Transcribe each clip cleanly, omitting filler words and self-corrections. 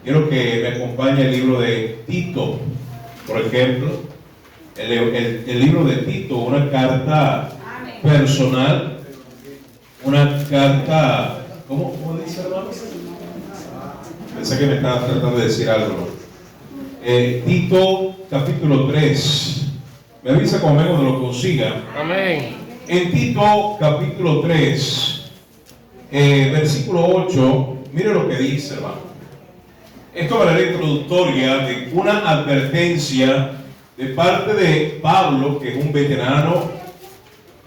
quiero que me acompañe el libro de Tito, por ejemplo. El libro de Tito, una carta personal, una carta, ¿cómo dice, hermano? Pensé que me estaba tratando de decir algo, ¿no? Tito, capítulo 3. Me avisa cuando lo consiga. Amén. En Tito, capítulo 3, versículo 8, mire lo que dice, hermano. Esto es manera introductoria de una advertencia de parte de Pablo, que es un veterano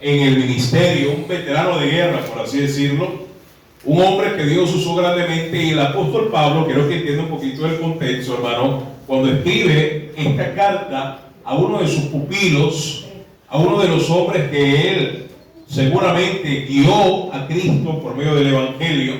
en el ministerio, un veterano de guerra, por así decirlo, un hombre que Dios usó grandemente. Y el apóstol Pablo, quiero que entienda un poquito el contexto, hermano, cuando escribe esta carta a uno de sus pupilos, a uno de los hombres que él seguramente guió a Cristo por medio del Evangelio,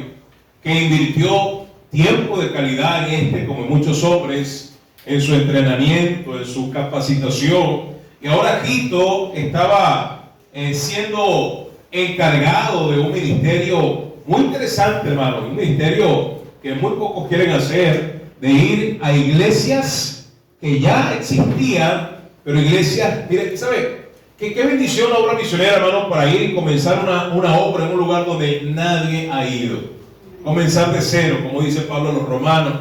que invirtió tiempo de calidad en como muchos hombres, en su entrenamiento, en su capacitación. Y ahora Tito estaba siendo encargado de un ministerio muy interesante, hermano, un ministerio que muy pocos quieren hacer, de ir a iglesias que ya existían, pero iglesias, mire, ¿sabe? Qué bendición la obra misionera, hermano, para ir y comenzar una obra en un lugar donde nadie ha ido. Comenzar de cero, como dice Pablo a los romanos.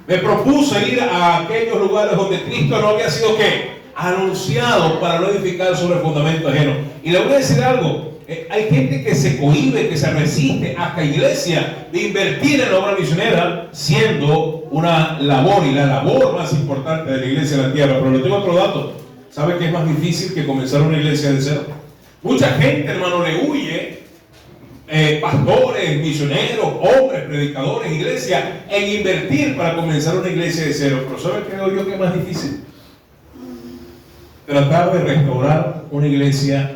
Me propuse ir a aquellos lugares donde Cristo no había sido, ¿qué? Anunciado, para no edificar sobre fundamento ajeno. Y le voy a decir algo. Hay gente que se cohíbe, que se resiste hasta iglesia de invertir en la obra misionera, siendo una labor, y la labor más importante de la iglesia en la tierra. Pero le tengo otro dato. ¿Sabe qué es más difícil que comenzar una iglesia de cero? Mucha gente, hermano, le huye, pastores, misioneros, hombres, predicadores, iglesias, en invertir para comenzar una iglesia de cero. Pero ¿sabe qué digo yo que es más difícil? Tratar de restaurar una iglesia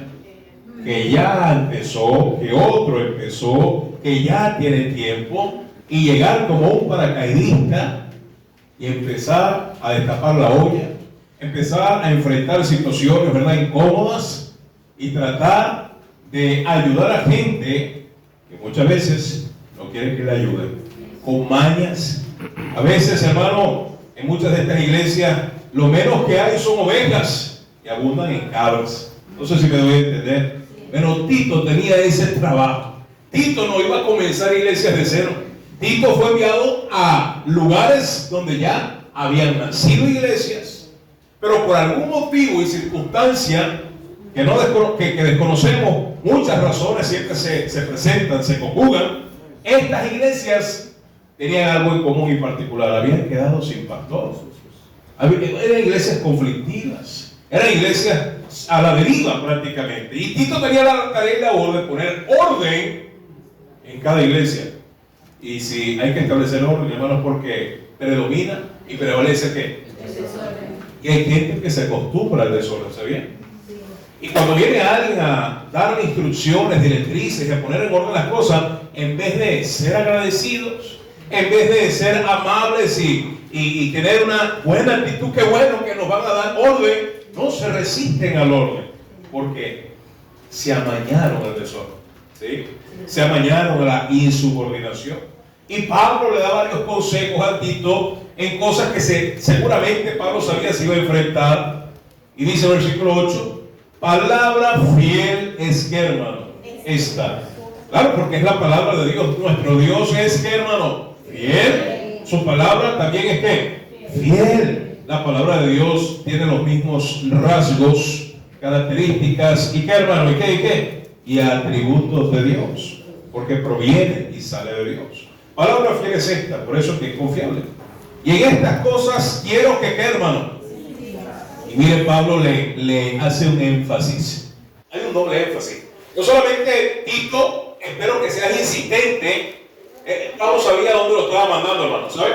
que ya empezó, que otro empezó, que ya tiene tiempo, y llegar como un paracaidista y empezar a destapar la olla, empezar a enfrentar situaciones, ¿verdad?, incómodas, y tratar de ayudar a gente que muchas veces no quieren que le ayuden, con mañas. A veces, hermano, en muchas de estas iglesias lo menos que hay son ovejas y abundan en cabras. No sé si me doy a entender. Pero Tito tenía ese trabajo. Tito no iba a comenzar iglesias de cero. Tito fue enviado a lugares donde ya habían nacido iglesias, pero por algún motivo y circunstancia que desconocemos, muchas razones siempre se presentan, se conjugan. Estas iglesias tenían algo en común y particular: habían quedado sin pastor. Eran iglesias conflictivas, eran iglesias a la deriva prácticamente. Y Tito tenía la tarea y la labor de poner orden en cada iglesia. Y si hay que establecer orden, hermanos, porque predomina y prevalece ¿qué? El desorden. Y hay gente que se acostumbra al desorden, ¿sabían? Y cuando viene alguien a dar instrucciones, directrices, y a poner en orden las cosas, en vez de ser agradecidos, en vez de ser amables y tener una buena actitud, qué bueno que nos van a dar orden, no se resisten al orden, porque se amañaron al desorden, ¿sí? Se amañaron a la insubordinación. Y Pablo le da varios consejos a Tito en cosas que seguramente Pablo sabía se iba a enfrentar. Y dice el versículo 8: palabra fiel es que, hermano, esta. Claro, porque es la palabra de Dios. Nuestro Dios es que, hermano, fiel. Su palabra también es que fiel. La palabra de Dios tiene los mismos rasgos, características y qué, hermano, y qué, y atributos de Dios, porque proviene y sale de Dios. Palabra fiel es esta, por eso es que es confiable. Y en estas cosas quiero que, hermano, y mire, Pablo le hace un énfasis. Hay un doble énfasis. No solamente Tito, espero que seas insistente. Pablo sabía dónde lo estaba mandando, hermano, ¿sabes?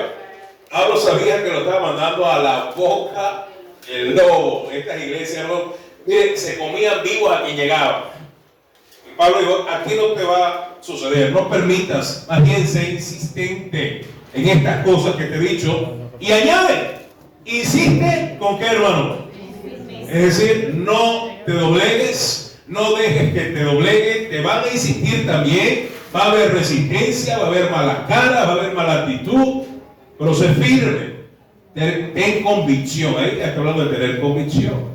Pablo sabía que lo estaba mandando a la boca del lobo. Estas iglesias, ¿no? Mire, se comían vivos a quien llegaba. Y Pablo dijo: aquí no te va a suceder, no permitas, más bien sé insistente en estas cosas que te he dicho. Y añade, insiste con qué, hermano. Es decir, no te doblegues, no dejes que te dobleguen, te van a insistir también, va a haber resistencia, va a haber mala cara, va a haber mala actitud. pero sé firme, ten convicción. Ahí está hablando de tener convicción.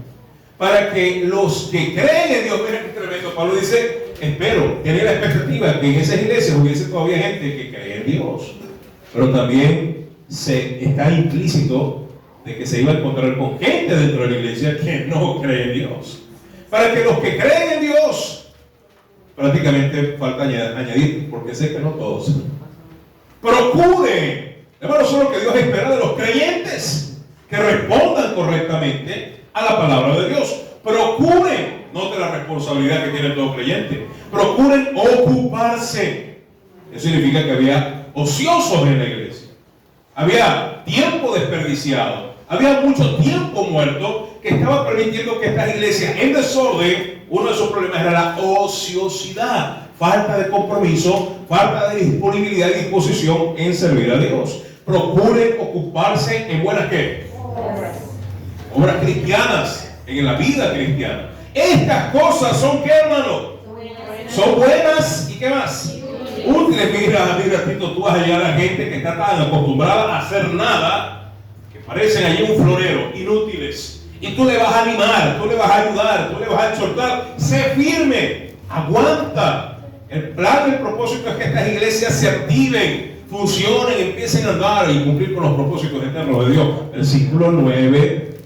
Para que los que creen en Dios, miren qué tremendo, Pablo dice, espero, tenía la expectativa que en esas iglesias hubiese todavía gente que cree en Dios, pero también está implícito de que se iba a encontrar con gente dentro de la iglesia que no cree en Dios. Para que los que creen en Dios, prácticamente falta añadir, porque sé que no todos, procuren, hermano, eso es lo que Dios espera de los creyentes, que respondan correctamente a la palabra de Dios. Procuren, note la responsabilidad que tiene todo creyente, procuren ocuparse. Eso significa que había ociosos en la iglesia, había tiempo desperdiciado, había mucho tiempo muerto que estaba permitiendo que estas iglesias en desorden, uno de sus problemas era la ociosidad, falta de compromiso, falta de disponibilidad y disposición en servir a Dios. Procuren ocuparse en buenas ¿qué? Obras cristianas, en la vida cristiana. Estas cosas son ¿qué, hermano? Son buenas y ¿qué más? Útiles. Mira, Tito, tú vas a hallar a gente que está tan acostumbrada a hacer nada que parecen allí un florero, inútiles. Y tú le vas a animar, tú le vas a ayudar, tú le vas a exhortar. Sé firme, aguanta. El plan, el propósito es que estas iglesias se activen, funcionen, empiecen a andar y cumplir con los propósitos eternos de Dios. Versículo 9.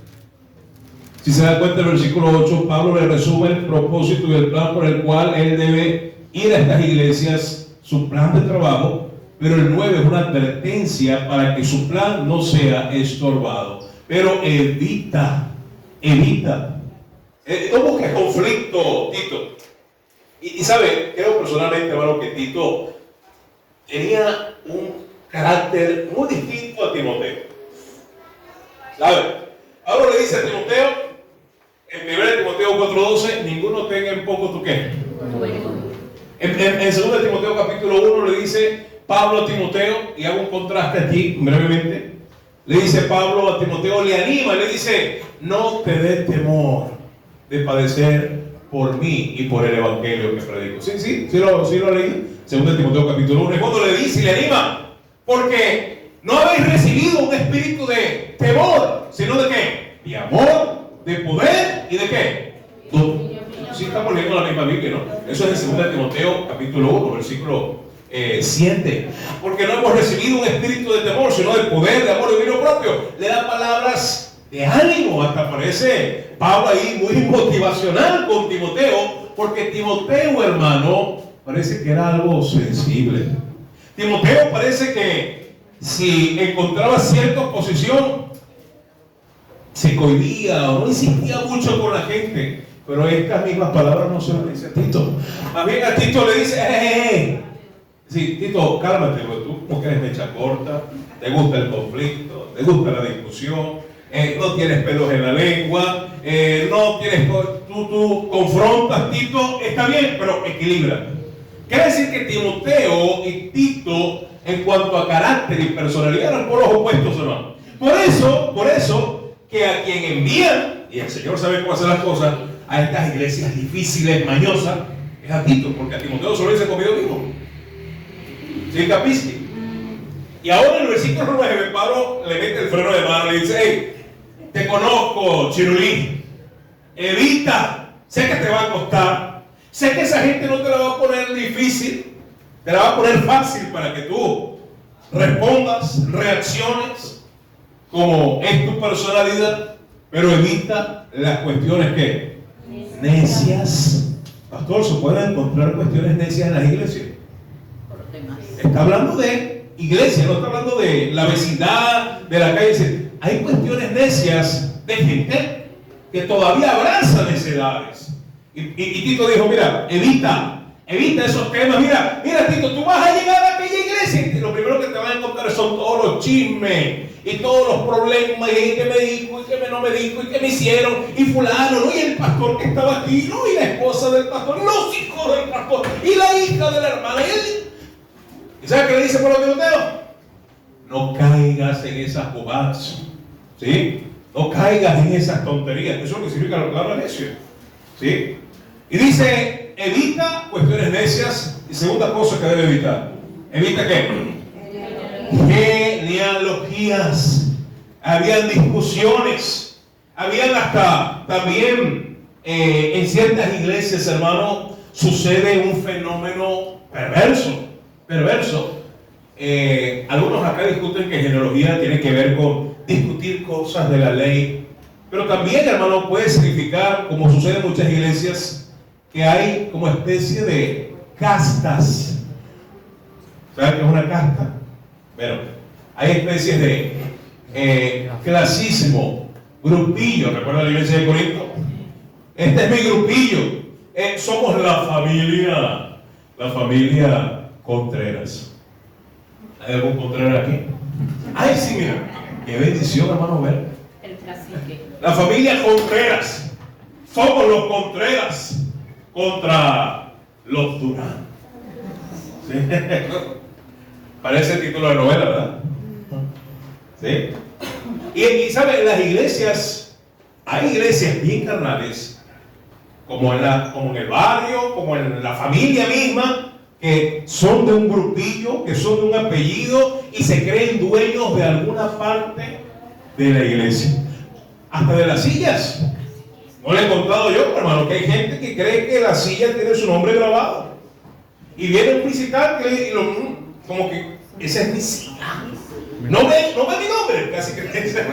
Si se da cuenta, el versículo 8, Pablo le resume el propósito y el plan por el cual él debe ir a estas iglesias, su plan de trabajo, pero el 9 es una advertencia para que su plan no sea estorbado. Pero evita. No busques conflicto, Tito. Y sabe, creo personalmente, hermano, que Tito tenía un carácter muy distinto a Timoteo. ¿Sabe? Pablo le dice a Timoteo, en 1 Timoteo 4:12, ninguno tenga en poco tu qué. En 2 Timoteo capítulo 1 le dice Pablo a Timoteo, y hago un contraste aquí brevemente, le dice Pablo a Timoteo, le anima, le dice, no te dé temor de padecer por mí y por el evangelio que predico. Sí lo leí. 2 Timoteo capítulo 1, y cuando le dice y le anima, porque no habéis recibido un espíritu de temor, sino de qué, de amor, de poder y de qué. Sí, estamos leyendo la misma Biblia, ¿no? Eso es en 2 Timoteo capítulo 1, versículo 7. Porque no hemos recibido un espíritu de temor, sino de poder, de amor y dominio propio. Le da palabras de ánimo, hasta parece Pablo ahí muy motivacional con Timoteo, porque Timoteo, hermano, parece que era algo sensible. Timoteo parece que si encontraba cierta oposición, se cohibía o no insistía mucho con la gente. Pero estas mismas palabras no se las dice a Tito. Más bien a Tito le dice, sí, Tito, cálmate, porque tú no quieres mecha corta, te gusta el conflicto, te gusta la discusión, no tienes pelos en la lengua, no tienes, tú confrontas, Tito, está bien, pero equilibra. Quiere decir que Timoteo y Tito, en cuanto a carácter y personalidad, eran polos opuestos, hermano. Por eso, que a quien envían, y el Señor sabe cómo hacer las cosas, a estas iglesias difíciles, mañosas, es a Tito, porque a Timoteo solo dice comido vivo. ¿Sí capiste? Y ahora en el versículo 9, Pablo le mete el freno de mano y le dice, hey, te conozco, Chirulí, evita, sé que te va a costar, sé que esa gente no te la va a poner difícil, te la va a poner fácil para que tú respondas, reacciones, como es tu personalidad, pero evita las cuestiones que necias. Pastor, ¿se pueden encontrar cuestiones necias en las iglesias? Está hablando de iglesia, no está hablando de la vecindad, de la calle. Hay cuestiones necias de gente que todavía abraza necedades. Y Tito dijo, mira, evita esos temas. Mira, Tito, tú vas a llegar a aquella iglesia y lo primero que te van a encontrar son todos los chismes y todos los problemas, y que me dijo, y que no me dijo, y que me hicieron, y fulano, ¿no? Y el pastor que estaba aquí, ¿no? Y la esposa del pastor, y los hijos del pastor, y la hija de la hermana, ¿y sabes qué le dice Pablo a Timoteo? No caigas en esas bobadas, ¿sí? No caigas en esas tonterías. Eso es lo que significa la palabra necio, ¿sí? Y dice, evita cuestiones necias. Y segunda cosa que debe evitar, ¿evita qué? genealogías, habían discusiones, habían hasta también en ciertas iglesias, hermano, sucede un fenómeno perverso. Algunos acá discuten que genealogía tiene que ver con discutir cosas de la ley, pero también, hermano, puede significar, como sucede en muchas iglesias, que hay como especie de castas. ¿Saben qué es una casta? Bueno, hay especies de clasismo, grupillo. ¿Recuerdan la iglesia de Corinto? Este es mi grupillo. Somos la familia Contreras. ¿Hay algún Contreras aquí? Ay, sí, mira. Qué bendición, hermano, ver. El cacique. La familia Contreras. Somos los Contreras contra los Durán. ¿Sí? Parece el título de la novela, ¿verdad? ¿Sí? Y ¿sabe? En las iglesias, hay iglesias bien carnales, como en el barrio, como en la familia misma, que son de un grupillo, que son de un apellido y se creen dueños de alguna parte de la iglesia. Hasta de las sillas. No le he contado yo, hermano, que hay gente que cree que la silla tiene su nombre grabado. Y viene un visitante y como que esa es mi silla. No ve mi nombre, casi que dice.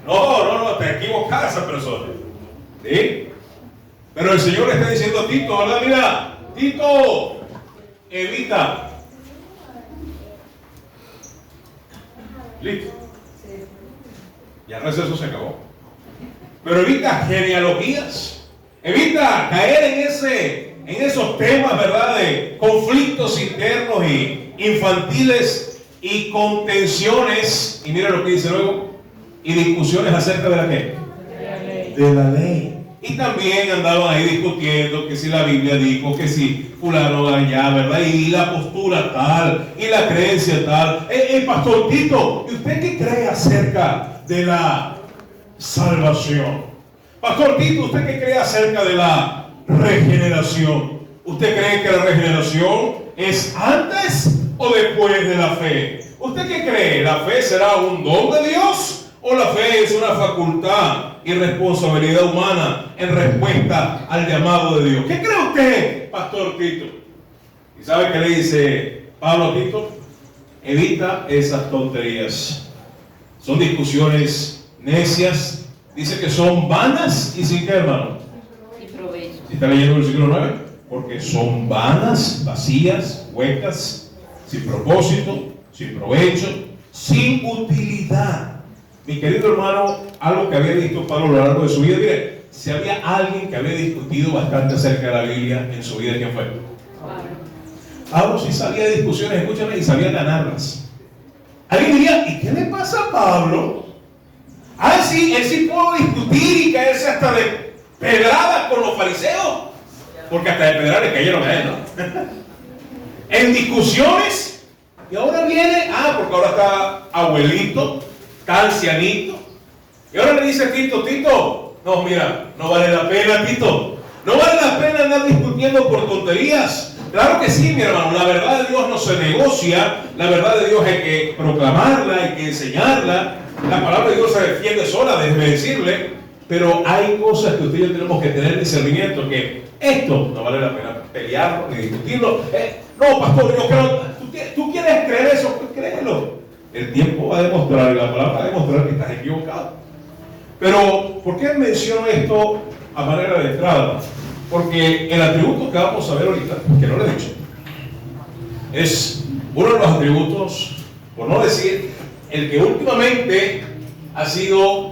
No, te equivocas esa persona. ¿Sí? Pero el Señor le está diciendo a Tito, ¿verdad? Mira, Tito, evita. Listo. Ya el receso se acabó. Pero evita genealogías. Evita caer en esos temas, ¿verdad? De conflictos internos y infantiles y contenciones. Y mira lo que dice luego. Y discusiones acerca de la qué? De la ley. Y también andaban ahí discutiendo que si la Biblia dijo, que si fulano allá, ¿verdad? Y la postura tal, y la creencia tal. Pastor Tito, ¿y usted qué cree acerca de la salvación? Pastor Tito, ¿usted qué cree acerca de la regeneración? ¿Usted cree que la regeneración es antes o después de la fe? ¿Usted qué cree? ¿La fe será un don de Dios o la fe es una facultad y responsabilidad humana en respuesta al llamado de Dios? ¿Qué cree usted, Pastor Tito? ¿Y sabe qué le dice Pablo a Tito? Evita esas tonterías. Son discusiones necias. Dice que son vanas y sin qué, hermano. Y provecho. ¿Sí está leyendo el versículo 9? Porque son vanas, vacías, huecas, sin propósito, sin provecho, sin utilidad. Mi querido hermano, algo que había visto Pablo a lo largo de su vida, mire, si había alguien que había discutido bastante acerca de la Biblia en su vida, ¿quién fue? Pablo sí sabía de discusiones, escúchame, y sabía ganarlas. Alguien diría, ¿y qué le pasa a Pablo? Sí, él sí pudo discutir y caerse hasta de pedradas con los fariseos, porque hasta de pedradas le cayeron a él, ¿no? En discusiones, y ahora viene, porque ahora está abuelito, está ancianito, y ahora le dice a Tito, no, mira, no vale la pena, Tito, no vale la pena andar discutiendo por tonterías. Claro que sí, mi hermano, la verdad de Dios no se negocia, la verdad de Dios hay que proclamarla, hay que enseñarla, la palabra de Dios se defiende sola, déjeme decirle, pero hay cosas que usted y yo tenemos que tener discernimiento, que esto no vale la pena pelearlo ni discutirlo. No, pastor, yo creo, ¿tú quieres creer eso? Pues créelo. El tiempo va a demostrar, la palabra va a demostrar que estás equivocado. Pero, ¿por qué menciono esto a manera de entrada? Porque el atributo que vamos a ver ahorita, que no lo he dicho, es uno de los atributos, por no decir, el que últimamente ha sido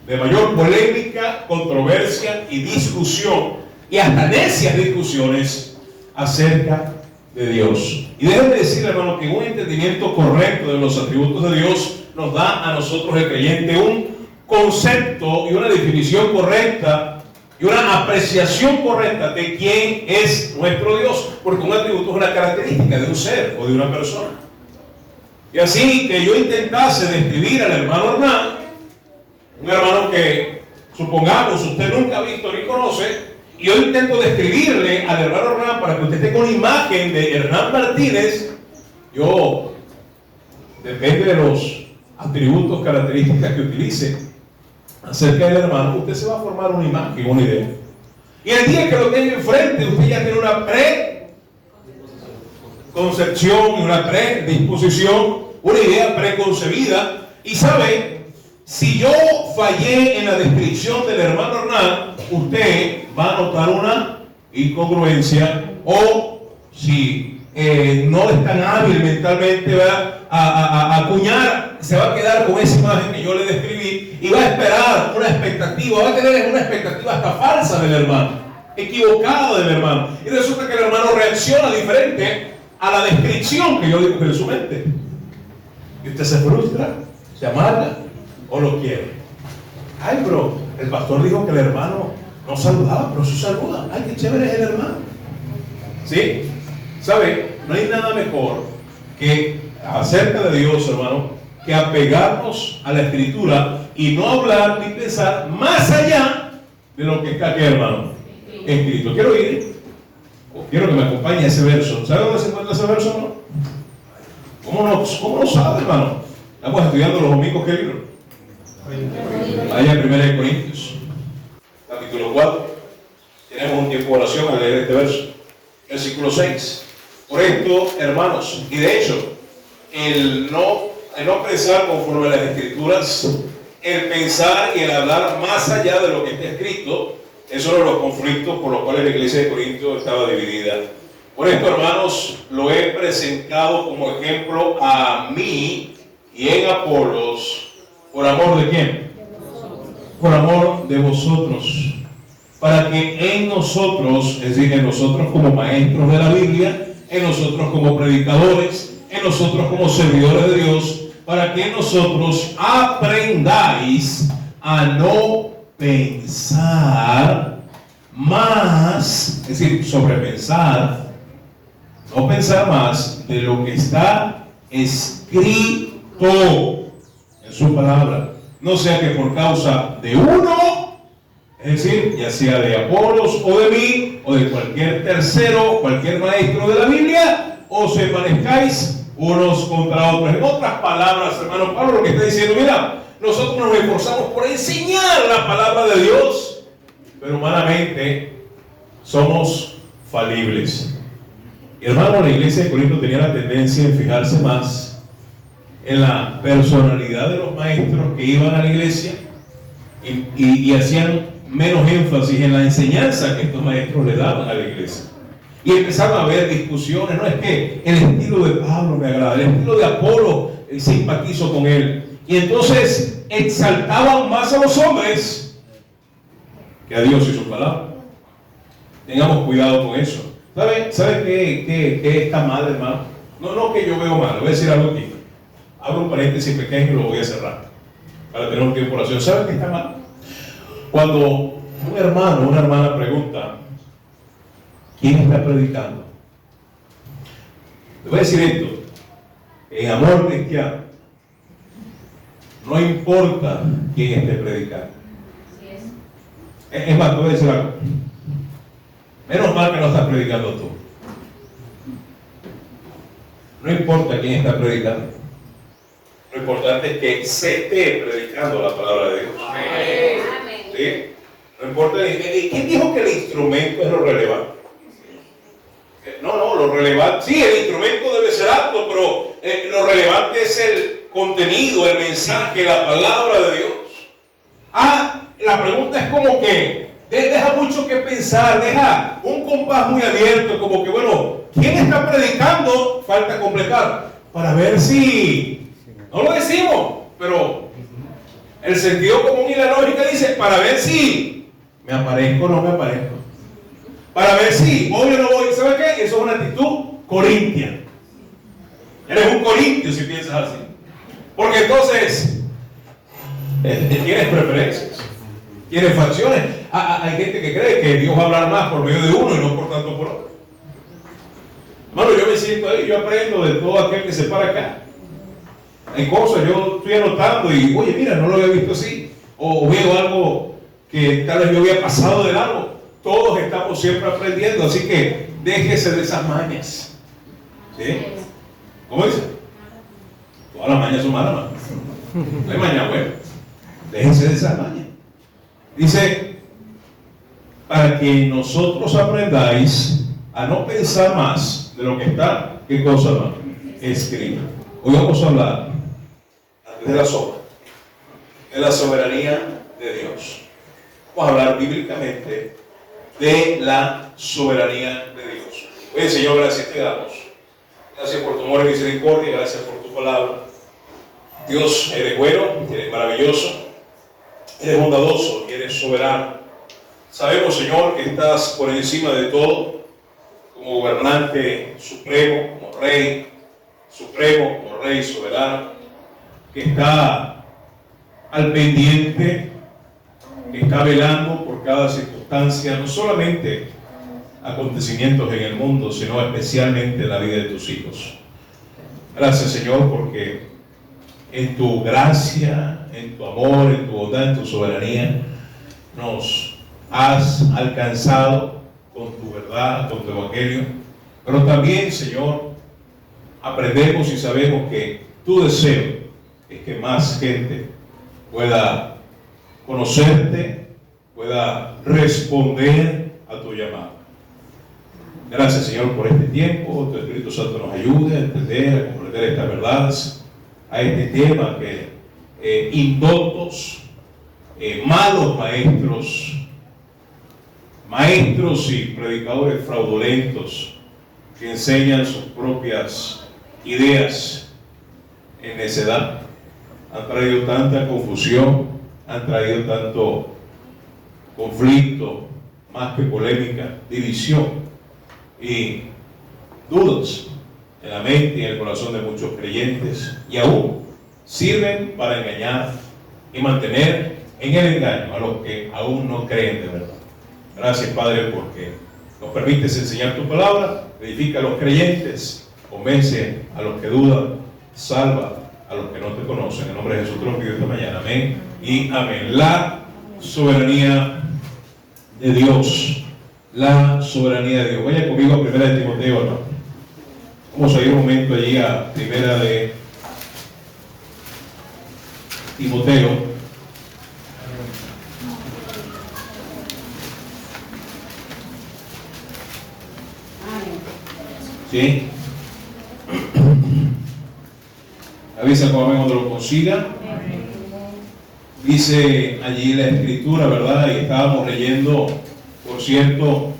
de mayor polémica, controversia y discusión, y hasta necias discusiones acerca de Dios. Y déjenme decirle, hermano, que un entendimiento correcto de los atributos de Dios nos da a nosotros, el creyente, un concepto y una definición correcta y una apreciación correcta de quién es nuestro Dios, porque un atributo es una característica de un ser o de una persona. Y así que yo intentase describir al hermano Hernán, un hermano que supongamos usted nunca ha visto ni conoce, y yo intento describirle al hermano Hernán para que usted tenga una imagen de Hernán Martínez. Yo, depende de los atributos, características que utilice acerca del hermano, usted se va a formar una imagen, una idea. Y el día que lo tenga enfrente, usted ya tiene una preconcepción, una predisposición, una idea preconcebida. Y sabe, si yo fallé en la descripción del hermano Hernán, usted va a notar una incongruencia, o si no es tan hábil mentalmente, va a acuñar, se va a quedar con esa imagen que yo le describí y va a esperar una expectativa, va a tener una expectativa hasta falsa del hermano, equivocada del hermano, y resulta que el hermano reacciona diferente a la descripción que yo digo en su mente, y usted se frustra, se amarga o lo quiere. Ay, bro, el pastor dijo que el hermano no saludaba, pero sí saluda. Ay, qué chévere es el hermano. ¿Sí? ¿Sabe? No hay nada mejor que acerca de Dios, hermano, que apegarnos a la Escritura y no hablar ni pensar más allá de lo que está aquí, hermano, escrito. Quiero ir, o quiero que me acompañe a ese verso. ¿Sabe dónde se encuentra ese verso, hermano? ¿Cómo no sabe, hermano? Estamos estudiando los domingos, ¿qué libro? Vaya, 1 Corintios, capítulo 4. Tenemos un tiempo de oración al leer este verso. Versículo 6. Por esto, hermanos, y de hecho, el no pensar conforme a las Escrituras, el pensar y el hablar más allá de lo que está escrito, es uno de los conflictos por los cuales la iglesia de Corinto estaba dividida. Por esto, hermanos, lo he presentado como ejemplo a mí y en Apolos, ¿por amor de quién? Por amor de vosotros, para que en nosotros, es decir, en nosotros como maestros de la Biblia, en nosotros como predicadores, en nosotros como servidores de Dios, para que nosotros aprendáis a no pensar más, es decir, sobrepensar, no pensar más de lo que está escrito en su palabra, no sea que por causa de uno, es decir, ya sea de Apolos o de mí, o de cualquier tercero, cualquier maestro de la Biblia, os permanezcáis unos contra otros. En otras palabras, hermano Pablo lo que está diciendo, mira, nosotros nos esforzamos por enseñar la palabra de Dios, pero humanamente somos falibles. Y hermano, la iglesia de Corinto tenía la tendencia en fijarse más en la personalidad de los maestros que iban a la iglesia y hacían menos énfasis en la enseñanza que estos maestros le daban a la iglesia. Y empezaron a haber discusiones. No es que el estilo de Pablo me agrada, el estilo de Apolo simpatizo con él. Y entonces exaltaban más a los hombres que a Dios y su palabra. Tengamos cuidado con eso. ¿Sabe qué está mal, hermano? No que yo veo mal, le voy a decir algo aquí. Abro un paréntesis pequeño y lo voy a cerrar para tener un tiempo de oración. ¿Sabe qué está mal? Cuando un hermano o una hermana pregunta, ¿quién está predicando? Le voy a decir esto, en amor cristiano, no importa quién esté predicando. Es más, te voy a decir algo. Menos mal que no estás predicando tú. No importa quién está predicando. Lo importante es que se esté predicando la palabra de Dios. ¿Sí? No importa. ¿Quién dijo que el instrumento es lo relevante? No, lo relevante. Sí, el instrumento debe ser alto, pero lo relevante es el contenido, el mensaje, la palabra de Dios. La pregunta es como que deja mucho que pensar, deja un compás muy abierto, como que bueno, ¿quién está predicando? Falta completar, para ver si, no lo decimos, pero el sentido común y la lógica dice, para ver si me aparezco o no me aparezco, para ver si voy o no voy. ¿Sabe qué? Eso es una actitud corintia. Eres un corintio si piensas así, porque entonces tienes preferencias, tienes facciones. Hay gente que cree que Dios va a hablar más por medio de uno y no por tanto por otro. Hermano, yo me siento ahí, yo aprendo de todo aquel que se para acá. Hay cosas, yo estoy anotando y, oye, mira, no lo había visto así. O veo algo que tal vez yo había pasado de largo. Todos estamos siempre aprendiendo, así que déjese de esas mañas. ¿Sí? ¿Cómo dice? Todas las mañas son malas, No hay maña buena. Déjense de esa maña. Dice, para que nosotros aprendáis a no pensar más de lo que está, ¿qué cosa más? Escrito. Hoy vamos a hablar, antes de la soberanía de Dios. Vamos a hablar bíblicamente de la soberanía de Dios. Oye, Señor, gracias te damos. Gracias por tu amor y misericordia, gracias por tu palabra. Dios, eres bueno, eres maravilloso, eres bondadoso y eres soberano. Sabemos, Señor, que estás por encima de todo, como gobernante supremo, como rey supremo, como rey soberano, que está al pendiente, que está velando por cada circunstancia, no solamente acontecimientos en el mundo, sino especialmente en la vida de tus hijos. Gracias, Señor, porque en tu gracia, en tu amor, en tu bondad, en tu soberanía, nos has alcanzado con tu verdad, con tu evangelio. Pero también, Señor, aprendemos y sabemos que tu deseo es que más gente pueda conocerte, pueda responder a tu llamado. Gracias, Señor, por este tiempo. Tu Espíritu Santo nos ayude a entender, a comprender estas verdades, a este tema que indoctos, malos maestros y predicadores fraudulentos que enseñan sus propias ideas en necedad, han traído tanta confusión, han traído tanto conflicto, más que polémica, división y dudas en la mente y en el corazón de muchos creyentes, y aún sirven para engañar y mantener en el engaño a los que aún no creen de verdad. Gracias, Padre, porque nos permites enseñar tu palabra, edifica a los creyentes, convence a los que dudan, salva a los que no te conocen. En el nombre de Jesús te lo pido esta mañana. Amén y amén. La soberanía de Dios. La soberanía de Dios. Vaya conmigo a 1 de Timoteo, ¿no? Vamos a ir un momento allí a 1 de Timoteo. ¿Sí? Avisa cuando lo consiga. Dice allí la escritura, ¿verdad? Y estábamos leyendo, por cierto,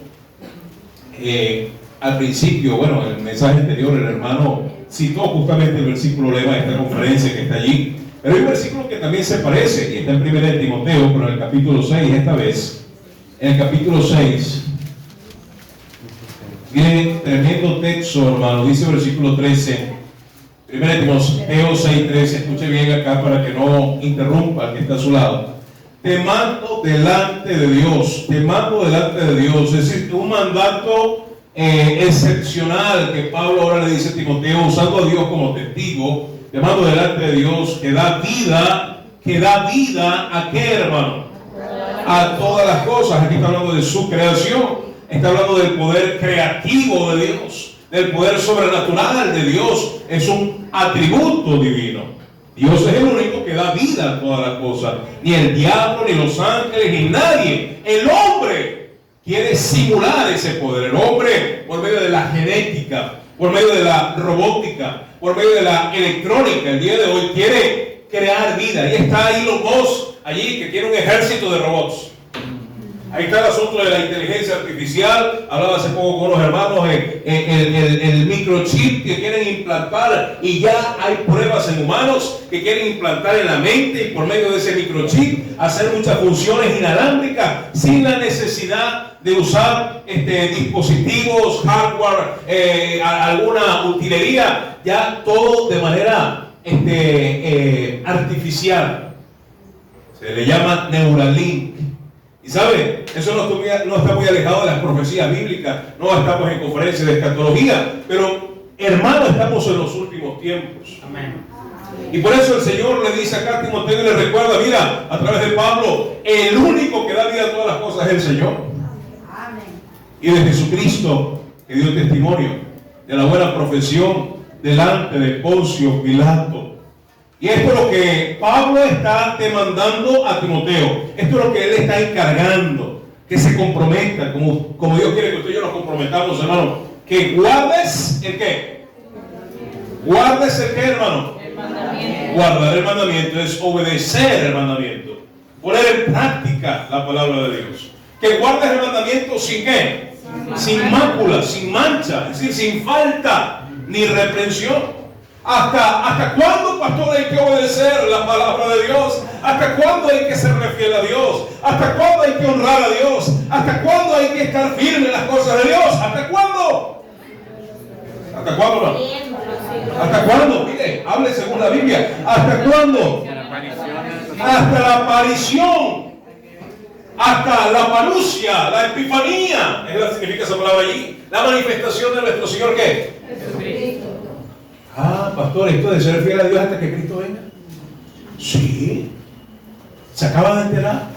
al principio, bueno, el mensaje anterior, el hermano citó justamente el versículo lema de esta conferencia que está allí. Pero hay un versículo que también se parece, y está en 1 de Timoteo, pero en el capítulo 6, esta vez. En el capítulo 6, viene tremendo texto, hermano, dice el versículo 13. 1 de Timoteo 6:13, escuche bien acá para que no interrumpa al que está a su lado. Te mando delante de Dios, es decir, un mandato excepcional que Pablo ahora le dice a Timoteo, usando a Dios como testigo. Te mando delante de Dios que da vida ¿a qué, hermano? A todas las cosas. Aquí está hablando de su creación, está hablando del poder creativo de Dios, del poder sobrenatural de Dios. Es un atributo divino. Dios es el único que da vida a todas las cosas. Ni el diablo, ni los ángeles, ni nadie. El hombre quiere simular ese poder. El hombre, por medio de la genética, por medio de la robótica, por medio de la electrónica, el día de hoy quiere crear vida. Y está Elon Musk allí, que tiene un ejército de robots. Ahí está el asunto de la inteligencia artificial. Hablaba hace poco con unos hermanos el microchip que quieren implantar, y ya hay pruebas en humanos que quieren implantar en la mente, y por medio de ese microchip hacer muchas funciones inalámbricas sin la necesidad de usar dispositivos, hardware, alguna utilería, ya todo de manera artificial. Se le llama Neuralink. Y sabe, eso no está muy alejado de las profecías bíblicas. No estamos en conferencias de escatología, pero hermano, estamos en los últimos tiempos. Amén. Y por eso el Señor le dice acá a Timoteo y le recuerda, mira, a través de Pablo, el único que da vida a todas las cosas es el Señor. Amén. Y de Jesucristo, que dio testimonio de la buena profesión delante de Poncio Pilato, Y esto es lo que Pablo está demandando a Timoteo. Esto es lo que él está encargando. Que se comprometa, como Dios quiere que usted y yo nos comprometamos, hermano. Que guardes el qué. Guardes el qué, hermano. El mandamiento. Guardar el mandamiento es obedecer el mandamiento. Poner en práctica la palabra de Dios. Que guardes el mandamiento sin qué. Sin mácula, sin mancha, es decir, sin falta ni reprensión. ¿Hasta cuándo, pastor, hay que obedecer la palabra de Dios? ¿Hasta cuándo hay que ser fiel a Dios? ¿Hasta cuándo hay que honrar a Dios? ¿Hasta cuándo hay que estar firme en las cosas de Dios? ¿Hasta cuándo? ¿Hasta cuándo, no? ¿Hasta cuándo? Mire, hable según la Biblia. ¿Hasta cuándo? Hasta la aparición. Hasta la parusia, la epifanía. Es la significa esa palabra allí. La manifestación de nuestro Señor, ¿qué? Jesucristo. Ah, pastor, esto de ser fiel a Dios hasta que Cristo venga. Sí. Se acaba de enterar.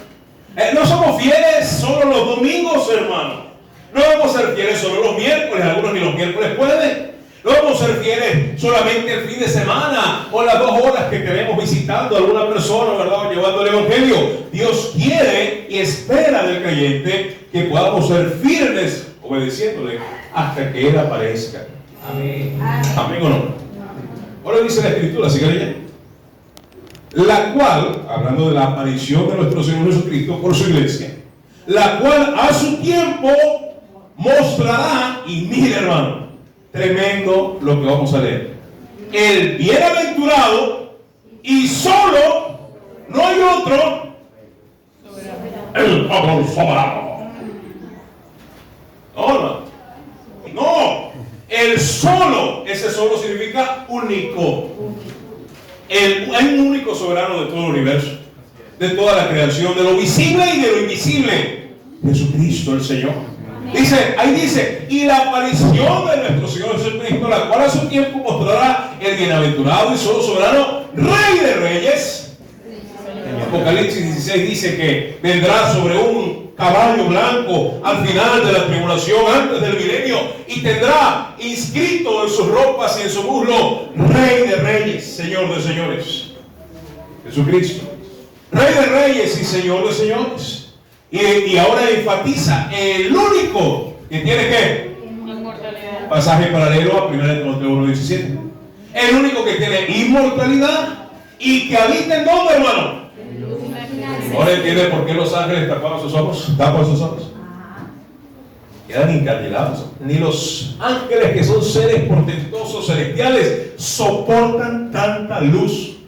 No somos fieles solo los domingos, hermano. No vamos a ser fieles solo los miércoles. Algunos ni los miércoles pueden. No vamos a ser fieles solamente el fin de semana o las 2 horas que tenemos visitando a alguna persona, ¿verdad? O llevando el evangelio. Dios quiere y espera del creyente que podamos ser firmes obedeciéndole hasta que Él aparezca. Amén. Amén o no. Ahora dice la Escritura, sigue leyendo. La cual, hablando de la aparición de nuestro Señor Jesucristo por su iglesia, la cual a su tiempo mostrará, y mire, hermano, tremendo lo que vamos a leer. El bienaventurado y solo, no hay otro, el soberano. No. El solo, ese solo significa único. Hay un único soberano de todo el universo, de toda la creación, de lo visible y de lo invisible. Jesucristo el Señor. Ahí dice, y la aparición de nuestro Señor Jesucristo, la cual a su tiempo mostrará el bienaventurado y solo soberano, Rey de Reyes. Apocalipsis 16 dice que vendrá sobre un caballo blanco al final de la tribulación, antes del milenio, y tendrá inscrito en sus ropas y en su muslo, Rey de Reyes, Señor de Señores. Jesucristo, Rey de Reyes y Señor de Señores. Y ahora enfatiza el único que tiene que pasaje paralelo a 1 Timoteo 1:17. El único que tiene inmortalidad y que habita en ¿dónde, hermano? Ahora entiende por qué los ángeles tapan sus ojos. Quedan incandelados. Ni los ángeles, que son seres portentosos celestiales, soportan tanta luz.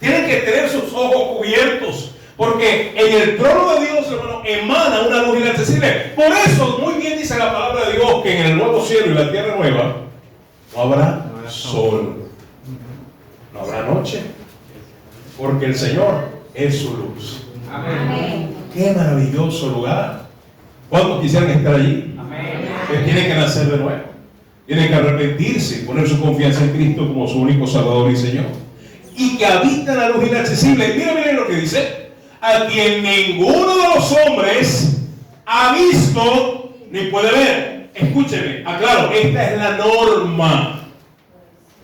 Tienen que tener sus ojos cubiertos, porque en el trono de Dios, hermano, emana una luz inaccesible. Por eso, muy bien dice la palabra de Dios, que en el nuevo cielo y la tierra nueva no habrá sol, no habrá noche, porque el Señor es su luz. Amén. Qué maravilloso lugar. ¿Cuántos quisieran estar allí? Amén. Pues tienen que nacer de nuevo, tienen que arrepentirse y poner su confianza en Cristo como su único Salvador y Señor, y que habitan la luz inaccesible. Miren lo que dice: a quien ninguno de los hombres ha visto ni puede ver. Escúcheme, aclaro, esta es la norma.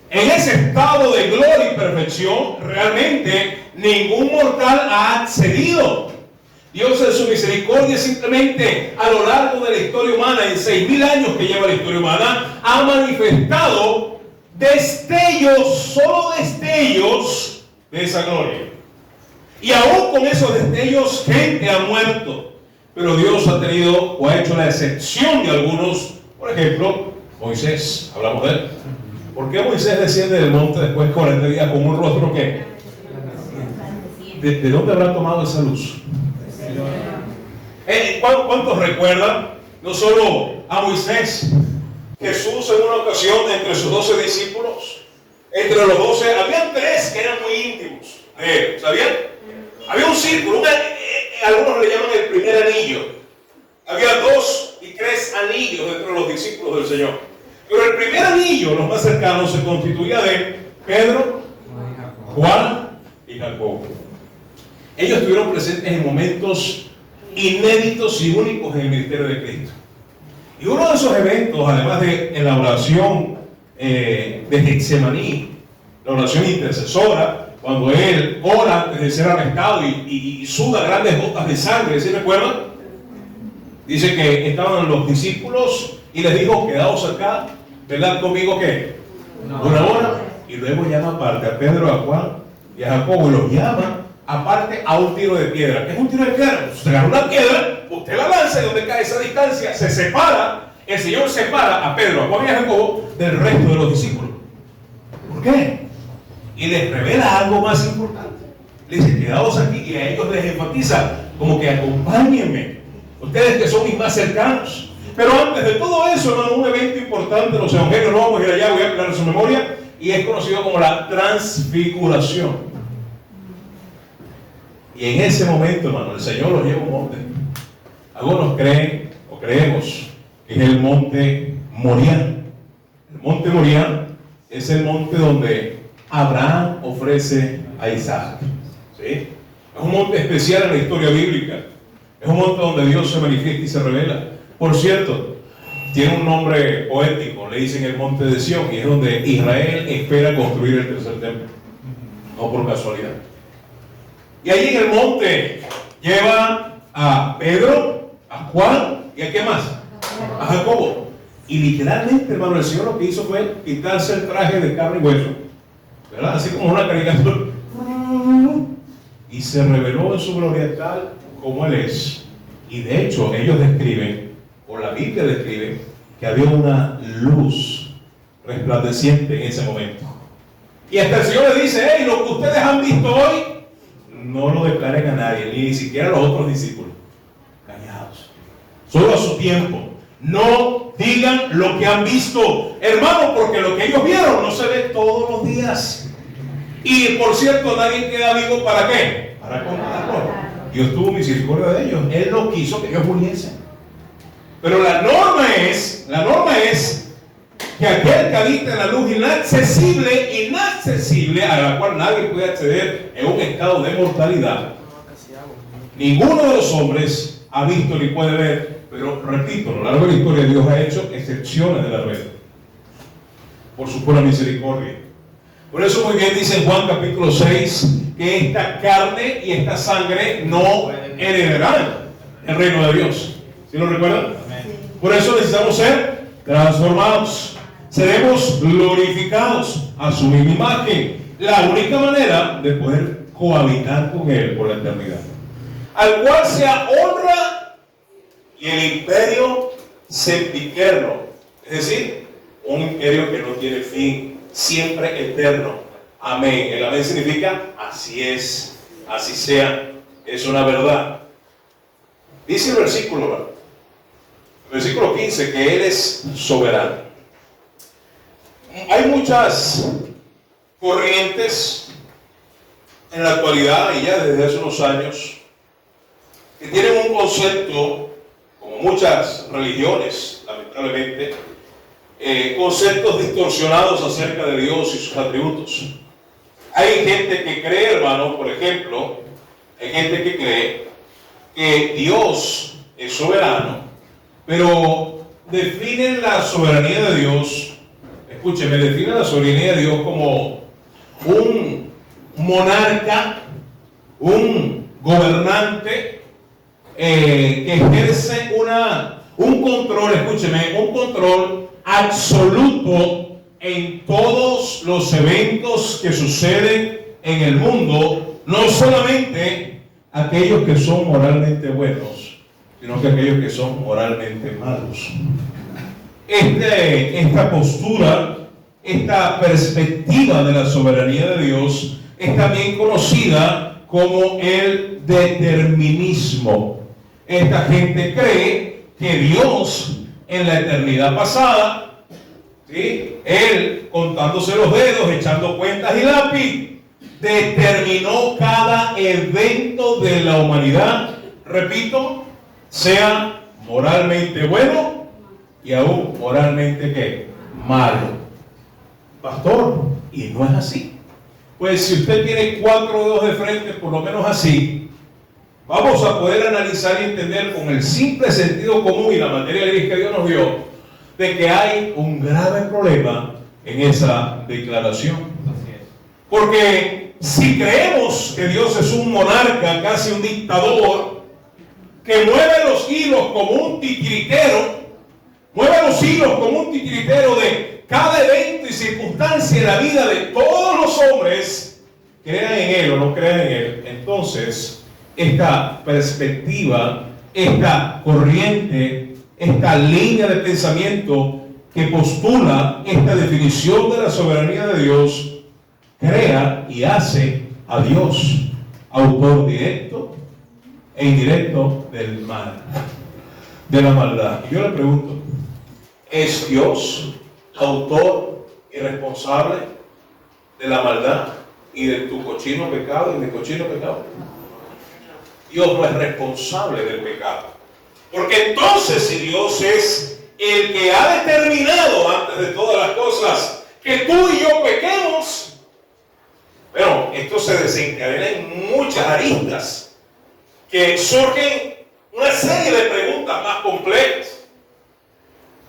En ese estado de gloria y perfección, realmente ningún mortal ha accedido. Dios en su misericordia, simplemente a lo largo de la historia humana, en 6.000 años que lleva la historia humana, ha manifestado destellos, solo destellos de esa gloria. Y aún con esos destellos, gente ha muerto. Pero Dios ha tenido o ha hecho la excepción de algunos. Por ejemplo, Moisés, hablamos de él. ¿Por qué Moisés desciende del monte después de 40 días con un rostro que? ¿De dónde habrá tomado esa luz? ¿Cuántos recuerdan no solo a Moisés? Jesús en una ocasión, entre sus 12 discípulos, entre los 12, habían 3 que eran muy íntimos de él, ¿sabían? Había un círculo, algunos le llaman el primer anillo. Había 2 y 3 anillos entre los discípulos del Señor. Pero el primer anillo, los más cercanos, se constituía de Pedro, Juan y Jacobo. Ellos estuvieron presentes en momentos inéditos y únicos en el ministerio de Cristo. Y uno de esos eventos, además de la oración de Getsemaní, la oración intercesora, cuando él ora antes de ser arrestado y suda grandes gotas de sangre, ¿sí recuerdan? Dice que estaban los discípulos y les dijo, quedaos acá, ¿verdad? Conmigo, ¿qué? Una hora. Y luego llama aparte a Pedro, a Juan y a Jacobo y los llama aparte a un tiro de piedra. ¿Qué es un tiro de piedra? Usted agarra una piedra, usted la lanza y donde cae esa distancia, se separa, el Señor separa a Pedro, a Juan y a Jacobo del resto de los discípulos. ¿Por qué? Y les revela algo más importante. Les dice, quedaos aquí, y a ellos les enfatiza como que acompáñenme, ustedes que son mis más cercanos. Pero antes de todo eso, hermano, un evento importante en los evangelios, no vamos a ir allá, voy a aclarar su memoria, y es conocido como la transfiguración. Y en ese momento, hermano, el Señor los lleva a un monte. Algunos creen o creemos que es el monte Moriah. El monte Moriah es el monte donde Abraham ofrece a Isaac. ¿Sí? Es un monte especial en la historia bíblica. Es un monte donde Dios se manifiesta y se revela. Por cierto, tiene un nombre poético, le dicen el monte de Sión, y es donde Israel espera construir el tercer templo. No por casualidad. Y allí en el monte lleva a Pedro, a Juan y a ¿qué más? A Jacobo. Y literalmente, hermano, el Señor lo que hizo fue quitarse el traje de carne y hueso, ¿verdad? Así como una caricatura. Y se reveló en su gloria tal como Él es. Y de hecho, ellos describen, o la Biblia describe, que había una luz resplandeciente en ese momento. Y hasta el Señor le dice, hey, lo que ustedes han visto hoy, no lo declaren a nadie, ni siquiera a los otros discípulos. Callados. Solo a su tiempo. No digan lo que han visto, hermano, porque lo que ellos vieron no se ve todos los días. Y por cierto, nadie queda vivo ¿para qué? Para contarlo. Dios tuvo misericordia de ellos. Él no quiso que ellos muriesen. Pero la norma es que aquel que habita en la luz inaccesible, a la cual nadie puede acceder en un estado de mortalidad, ninguno de los hombres ha visto ni puede ver. Pero repito, a lo largo de la historia Dios ha hecho excepciones de la regla por su pura misericordia. Por eso muy bien dice en Juan capítulo 6 que esta carne y esta sangre no heredarán el reino de Dios. ¿Sí lo recuerdan? Por eso necesitamos ser transformados, seremos glorificados a su misma imagen. La única manera de poder cohabitar con Él por la eternidad, al cual sea honra y el imperio sempiterno, es decir, un imperio que no tiene fin, siempre eterno. Amén. El amén significa así es, así sea, es una verdad. Dice el versículo 15, que Él es soberano. Hay muchas corrientes en la actualidad y ya desde hace unos años que tienen un concepto, como muchas religiones, lamentablemente, conceptos distorsionados acerca de Dios y sus atributos. Hay gente que cree, hermano, por ejemplo, hay gente que cree que Dios es soberano, pero definen la soberanía de Dios, escúcheme, definen la soberanía de Dios como un monarca, un gobernante que ejerce un control, escúcheme, un control absoluto en todos los eventos que suceden en el mundo, no solamente aquellos que son moralmente buenos, sino que aquellos que son moralmente malos. Esta postura, esta perspectiva de la soberanía de Dios es también conocida como el determinismo. Esta gente cree que Dios en la eternidad pasada, ¿sí?, Él contándose los dedos, echando cuentas y lápiz, determinó cada evento de la humanidad, repito, sea moralmente bueno y aún moralmente ¿qué? Malo. Pastor, y no es así. Pues si usted tiene 4 dedos de frente, por lo menos así, vamos a poder analizar y entender con el simple sentido común y la materia gris que Dios nos dio, de que hay un grave problema en esa declaración. Porque si creemos que Dios es un monarca, casi un dictador, que mueve los hilos como un titiritero, de cada evento y circunstancia en la vida de todos los hombres, crean en Él o no crean en Él, entonces esta perspectiva, esta corriente, esta línea de pensamiento que postula esta definición de la soberanía de Dios, crea y hace a Dios autor directo e indirecto del mal, de la maldad. Y yo le pregunto, ¿es Dios autor y responsable de la maldad y de tu cochino pecado y de cochino pecado? Dios no es responsable del pecado. Porque entonces, si Dios es el que ha determinado antes de todas las cosas que tú y yo pequemos, bueno, esto se desencadena en muchas aristas que surgen una serie de preguntas más complejas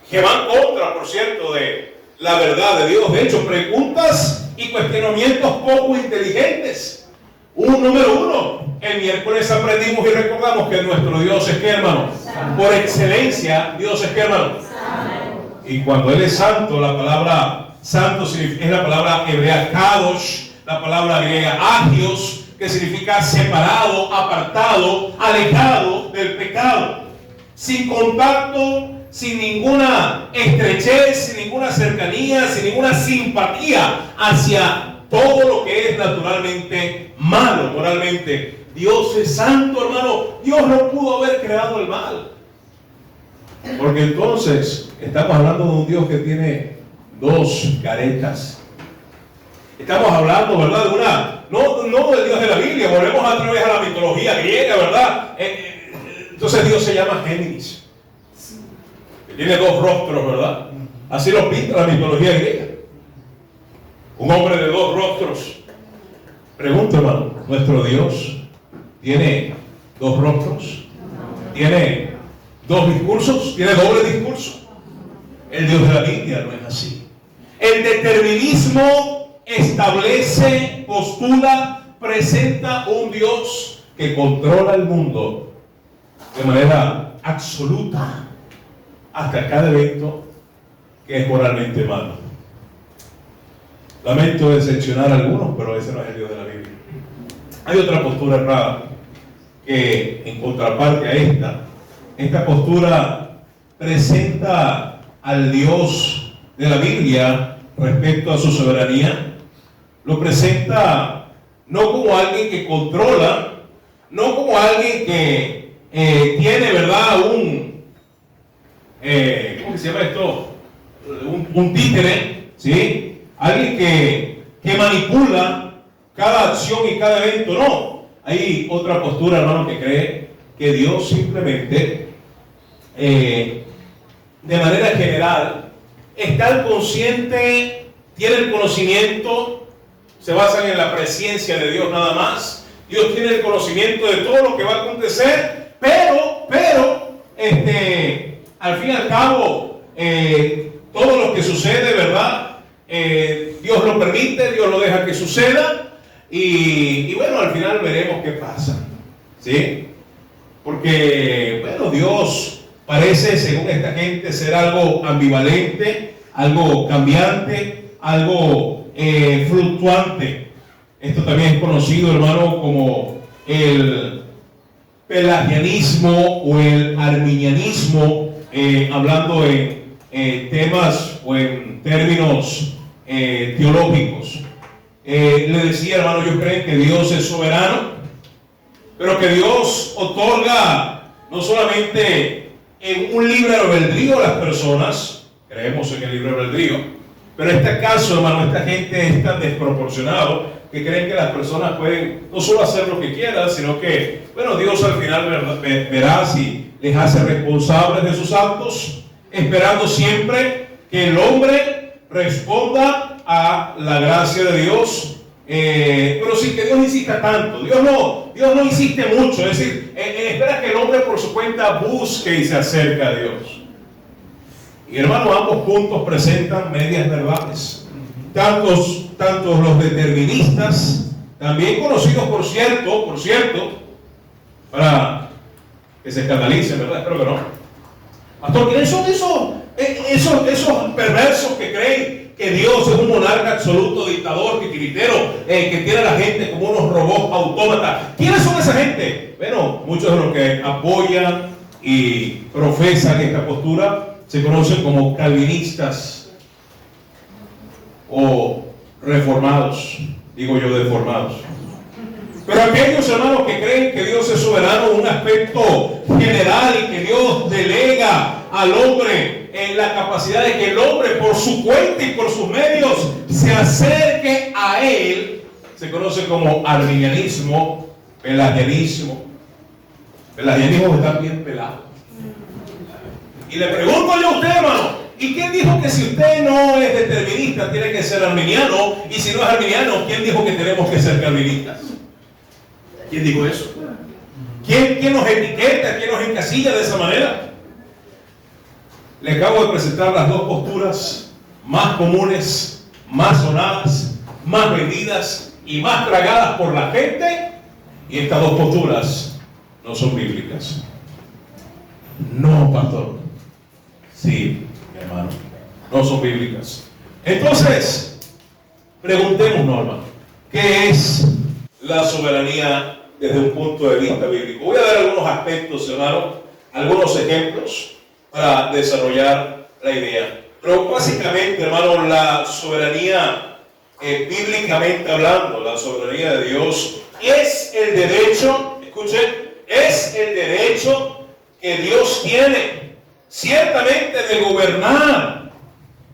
que van contra, por cierto, de la verdad de Dios. De hecho, preguntas y cuestionamientos poco inteligentes. Número uno, el miércoles aprendimos y recordamos que nuestro Dios es ¿qué, hermano? Santo. Por excelencia, Dios es ¿qué, hermano? Santo. Y cuando Él es santo, la palabra santo es la palabra hebrea kadosh, la palabra griega agios, que significa separado, apartado, alejado del pecado, sin contacto, sin ninguna estrechez, sin ninguna cercanía, sin ninguna simpatía hacia todo lo que es naturalmente malo, moralmente. Dios es santo, hermano. Dios no pudo haber creado el mal, porque entonces estamos hablando de un Dios que tiene dos caretas. Estamos hablando, ¿verdad? De no del Dios de la Biblia. Volvemos otra vez a la mitología griega, ¿verdad? Entonces Dios se llama Géminis, que tiene dos rostros, ¿verdad? Así lo pinta la mitología griega. Un hombre de dos rostros. Pregunto, hermano, ¿nuestro Dios tiene dos rostros? ¿Tiene dos discursos? ¿Tiene doble discurso? El Dios de la Biblia no es así. El determinismo establece, postula, presenta un Dios que controla el mundo de manera absoluta hasta cada evento que es moralmente malo. Lamento decepcionar a algunos, pero ese no es el Dios de la Biblia. Hay otra postura errada que, en contraparte a esta postura presenta al Dios de la Biblia respecto a su soberanía. Lo presenta no como alguien que controla, no como alguien que tiene, ¿verdad? ¿Cómo se llama esto? Un títere, ¿sí? Alguien que manipula cada acción y cada evento. No. Hay otra postura, hermano, que cree que Dios simplemente, de manera general, está al consciente, tiene el conocimiento, se basan en la presencia de Dios nada más. Dios tiene el conocimiento de todo lo que va a acontecer, pero, al fin y al cabo, todo lo que sucede, ¿verdad? Dios lo permite, Dios lo deja que suceda y bueno, al final veremos qué pasa, ¿sí? Porque, bueno, Dios parece, según esta gente, ser algo ambivalente, algo cambiante, algo fluctuante. Esto también es conocido, hermano, como el pelagianismo o el arminianismo, hablando en temas o en términos teológicos. Le decía, hermano, yo creo que Dios es soberano, pero que Dios otorga no solamente en un libre albedrío a las personas, creemos en el libre albedrío, pero en este caso, hermano, esta gente es tan desproporcionado que creen que las personas pueden no solo hacer lo que quieran, sino que, bueno, Dios al final verá si les hace responsables de sus actos, esperando siempre que el hombre responda a la gracia de Dios, pero sin que Dios insista tanto. Dios no insiste mucho, es decir, espera que el hombre por su cuenta busque y se acerque a Dios. Y hermano, ambos puntos presentan medias verdades. Tantos los deterministas también conocidos por cierto, para que se escandalicen, ¿verdad? Espero que no. Pastor, ¿quiénes son esos perversos que creen que Dios es un monarca absoluto, dictador, titiritero, que tiene a la gente como unos robots autómatas? ¿Quiénes son esa gente? Bueno, muchos de los que apoyan y profesan esta postura se conocen como calvinistas o reformados, digo yo deformados. Pero aquellos hermanos que creen que Dios es soberano en un aspecto general y que Dios delega al hombre en la capacidad de que el hombre por su cuenta y por sus medios se acerque a Él, se conoce como arminianismo, pelagianismo. Pelagianismo está bien pelado. Y le pregunto yo a usted, hermano, ¿y quién dijo que si usted no es determinista tiene que ser arminiano? Y si no es arminiano, ¿quién dijo que tenemos que ser calvinistas? ¿Quién dijo eso? ¿Quién nos etiqueta? ¿Quién nos encasilla de esa manera? Le acabo de presentar las dos posturas más comunes, más sonadas, más vendidas y más tragadas por la gente. Y estas dos posturas no son bíblicas. No, pastor. Sí, mi hermano, no son bíblicas. Entonces, preguntémonos, hermano, ¿qué es la soberanía desde un punto de vista bíblico? Voy a dar algunos aspectos, hermano, algunos ejemplos para desarrollar la idea. Pero básicamente, hermano, la soberanía, bíblicamente hablando, la soberanía de Dios es el derecho, escuchen, es el derecho que Dios tiene, ciertamente, de gobernar,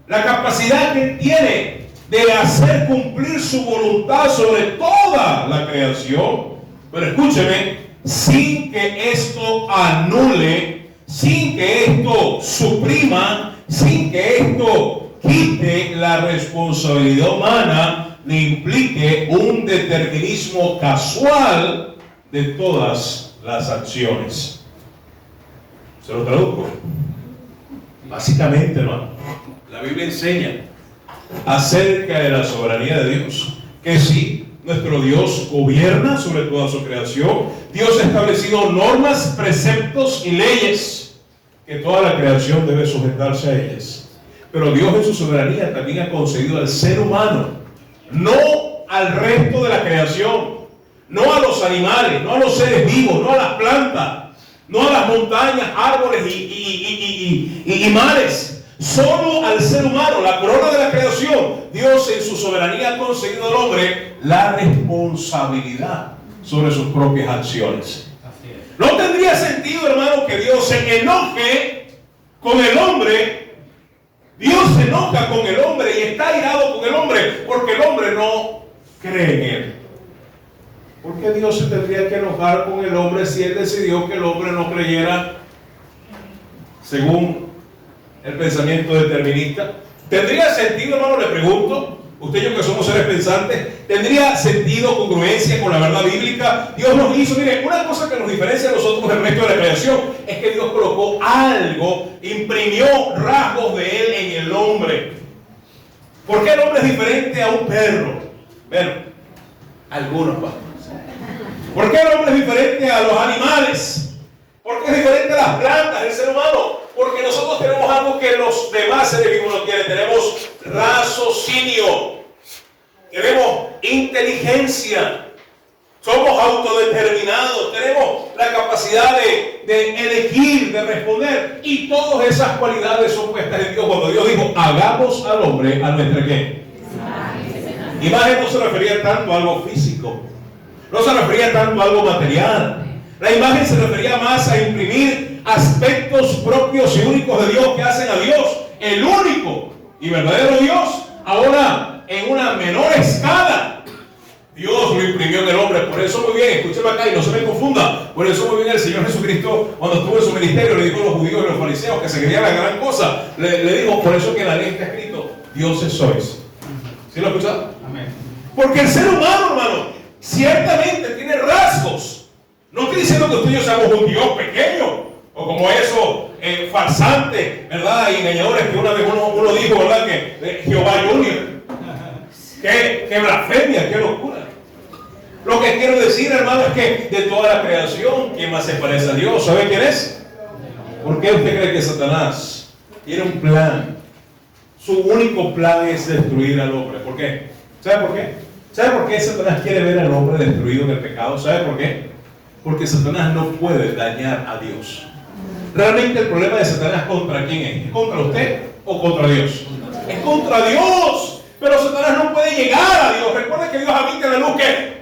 la capacidad que Él tiene de hacer cumplir su voluntad sobre toda la creación. Pero escúcheme, sin que esto anule, sin que esto suprima, sin que esto quite la responsabilidad humana, ni implique un determinismo casual de todas las acciones. Se lo traduzco. Básicamente, hermano, la Biblia enseña acerca de la soberanía de Dios, que sí, nuestro Dios gobierna sobre toda su creación. Dios ha establecido normas, preceptos y leyes que toda la creación debe sujetarse a ellas. Pero Dios en su soberanía también ha concedido al ser humano, no al resto de la creación, no a los animales, no a los seres vivos, no a las plantas, no a las montañas, árboles y mares, solo al ser humano, la corona de la creación. Dios en su soberanía ha concedido al hombre la responsabilidad sobre sus propias acciones. No tendría sentido, hermano, que Dios se enoje con el hombre. Dios se enoja con el hombre y está irado con el hombre porque el hombre no cree en Él. ¿Por qué Dios se tendría que enojar con el hombre si Él decidió que el hombre no creyera según el pensamiento determinista? ¿Tendría sentido, hermano? Le pregunto. Usted y yo que somos seres pensantes, ¿tendría sentido, congruencia con la verdad bíblica? Dios nos hizo, mire, una cosa que nos diferencia a nosotros del resto de la creación es que Dios colocó algo, imprimió rasgos de Él en el hombre. ¿Por qué el hombre es diferente a un perro? Bueno, algunos pastores. ¿Por qué el hombre es diferente a los animales? ¿Por qué es diferente a las plantas, el ser humano? Porque nosotros tenemos algo que los demás seres vivos no tienen. Tenemos raciocinio, tenemos inteligencia, somos autodeterminados, tenemos la capacidad de elegir, de responder. Y todas esas cualidades son puestas en Dios. Cuando Dios dijo, hagamos al hombre a nuestra ¿qué? Imagen no se refería tanto a algo físico, no se refería tanto a algo material. La imagen se refería más a imprimir aspectos propios y únicos de Dios que hacen a Dios el único y verdadero Dios, ahora en una menor escala. Dios lo imprimió en el hombre. Por eso muy bien, escúcheme acá y no se me confunda. Por eso muy bien el Señor Jesucristo, cuando estuvo en su ministerio, le dijo a los judíos y a los fariseos que se creían la gran cosa. Le dijo, por eso que en la ley está escrito, dioses sois. ¿Sí lo escucharon? Amén. Porque el ser humano, hermano, ciertamente tiene rasgos. No estoy diciendo que usted y yo seamos un Dios pequeño, o como esos farsantes, ¿verdad? Y engañadores que una vez uno dijo, ¿verdad? Que Jehová Junior. Qué blasfemia, qué locura. Lo que quiero decir, hermano, es que de toda la creación, ¿quién más se parece a Dios? ¿Sabe quién es? ¿Por qué usted cree que Satanás tiene un plan? Su único plan es destruir al hombre. ¿Por qué? ¿Sabe por qué? ¿Sabe por qué Satanás quiere ver al hombre destruido en el pecado? ¿Sabe por qué? Porque Satanás no puede dañar a Dios. Realmente el problema de Satanás ¿contra quién es? ¿Es contra usted o contra Dios? Es contra Dios. Pero Satanás no puede llegar a Dios. Recuerda que Dios habita en la luz ¿qué?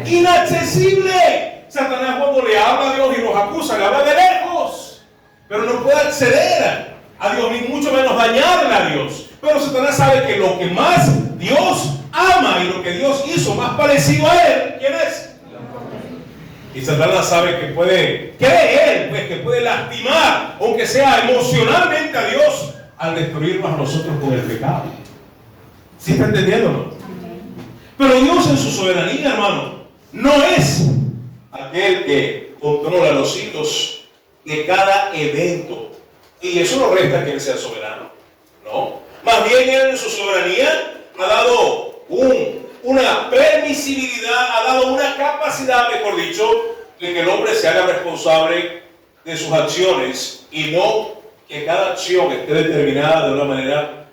Inaccesible. Satanás cuando le habla a Dios y nos acusa, le habla de lejos. Pero no puede acceder a Dios, ni mucho menos dañarle a Dios. Pero Satanás sabe que lo que más Dios ama y lo que Dios hizo más parecido a él, ¿quién es? Y Satanás sabe que cree él, pues que puede lastimar, aunque sea emocionalmente a Dios, al destruirnos a nosotros con el pecado. ¿Sí está entendiendo, no? Pero Dios en su soberanía, hermano, no es aquel que controla los hilos de cada evento. Y eso no resta que él sea soberano, ¿no? Más bien él en su soberanía ha dado una permisibilidad, ha dado una capacidad, mejor dicho, de que el hombre se haga responsable de sus acciones y no que cada acción esté determinada de una manera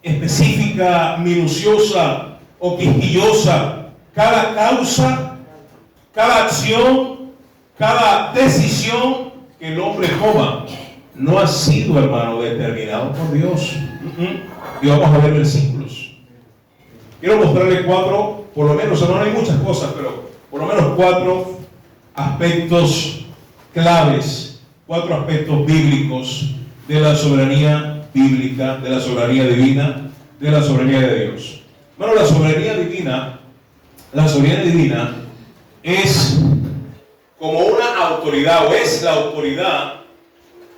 específica, minuciosa o quisquillosa. Cada causa, cada acción, cada decisión que el hombre toma no ha sido, hermano, determinado por Dios. Y vamos a ver versículos. Quiero mostrarle 4, por lo menos, hermano, hay muchas cosas, pero por lo menos 4 aspectos claves, 4 aspectos bíblicos de la soberanía bíblica, de la soberanía divina, de la soberanía de Dios. Bueno, la soberanía divina es como una autoridad, o es la autoridad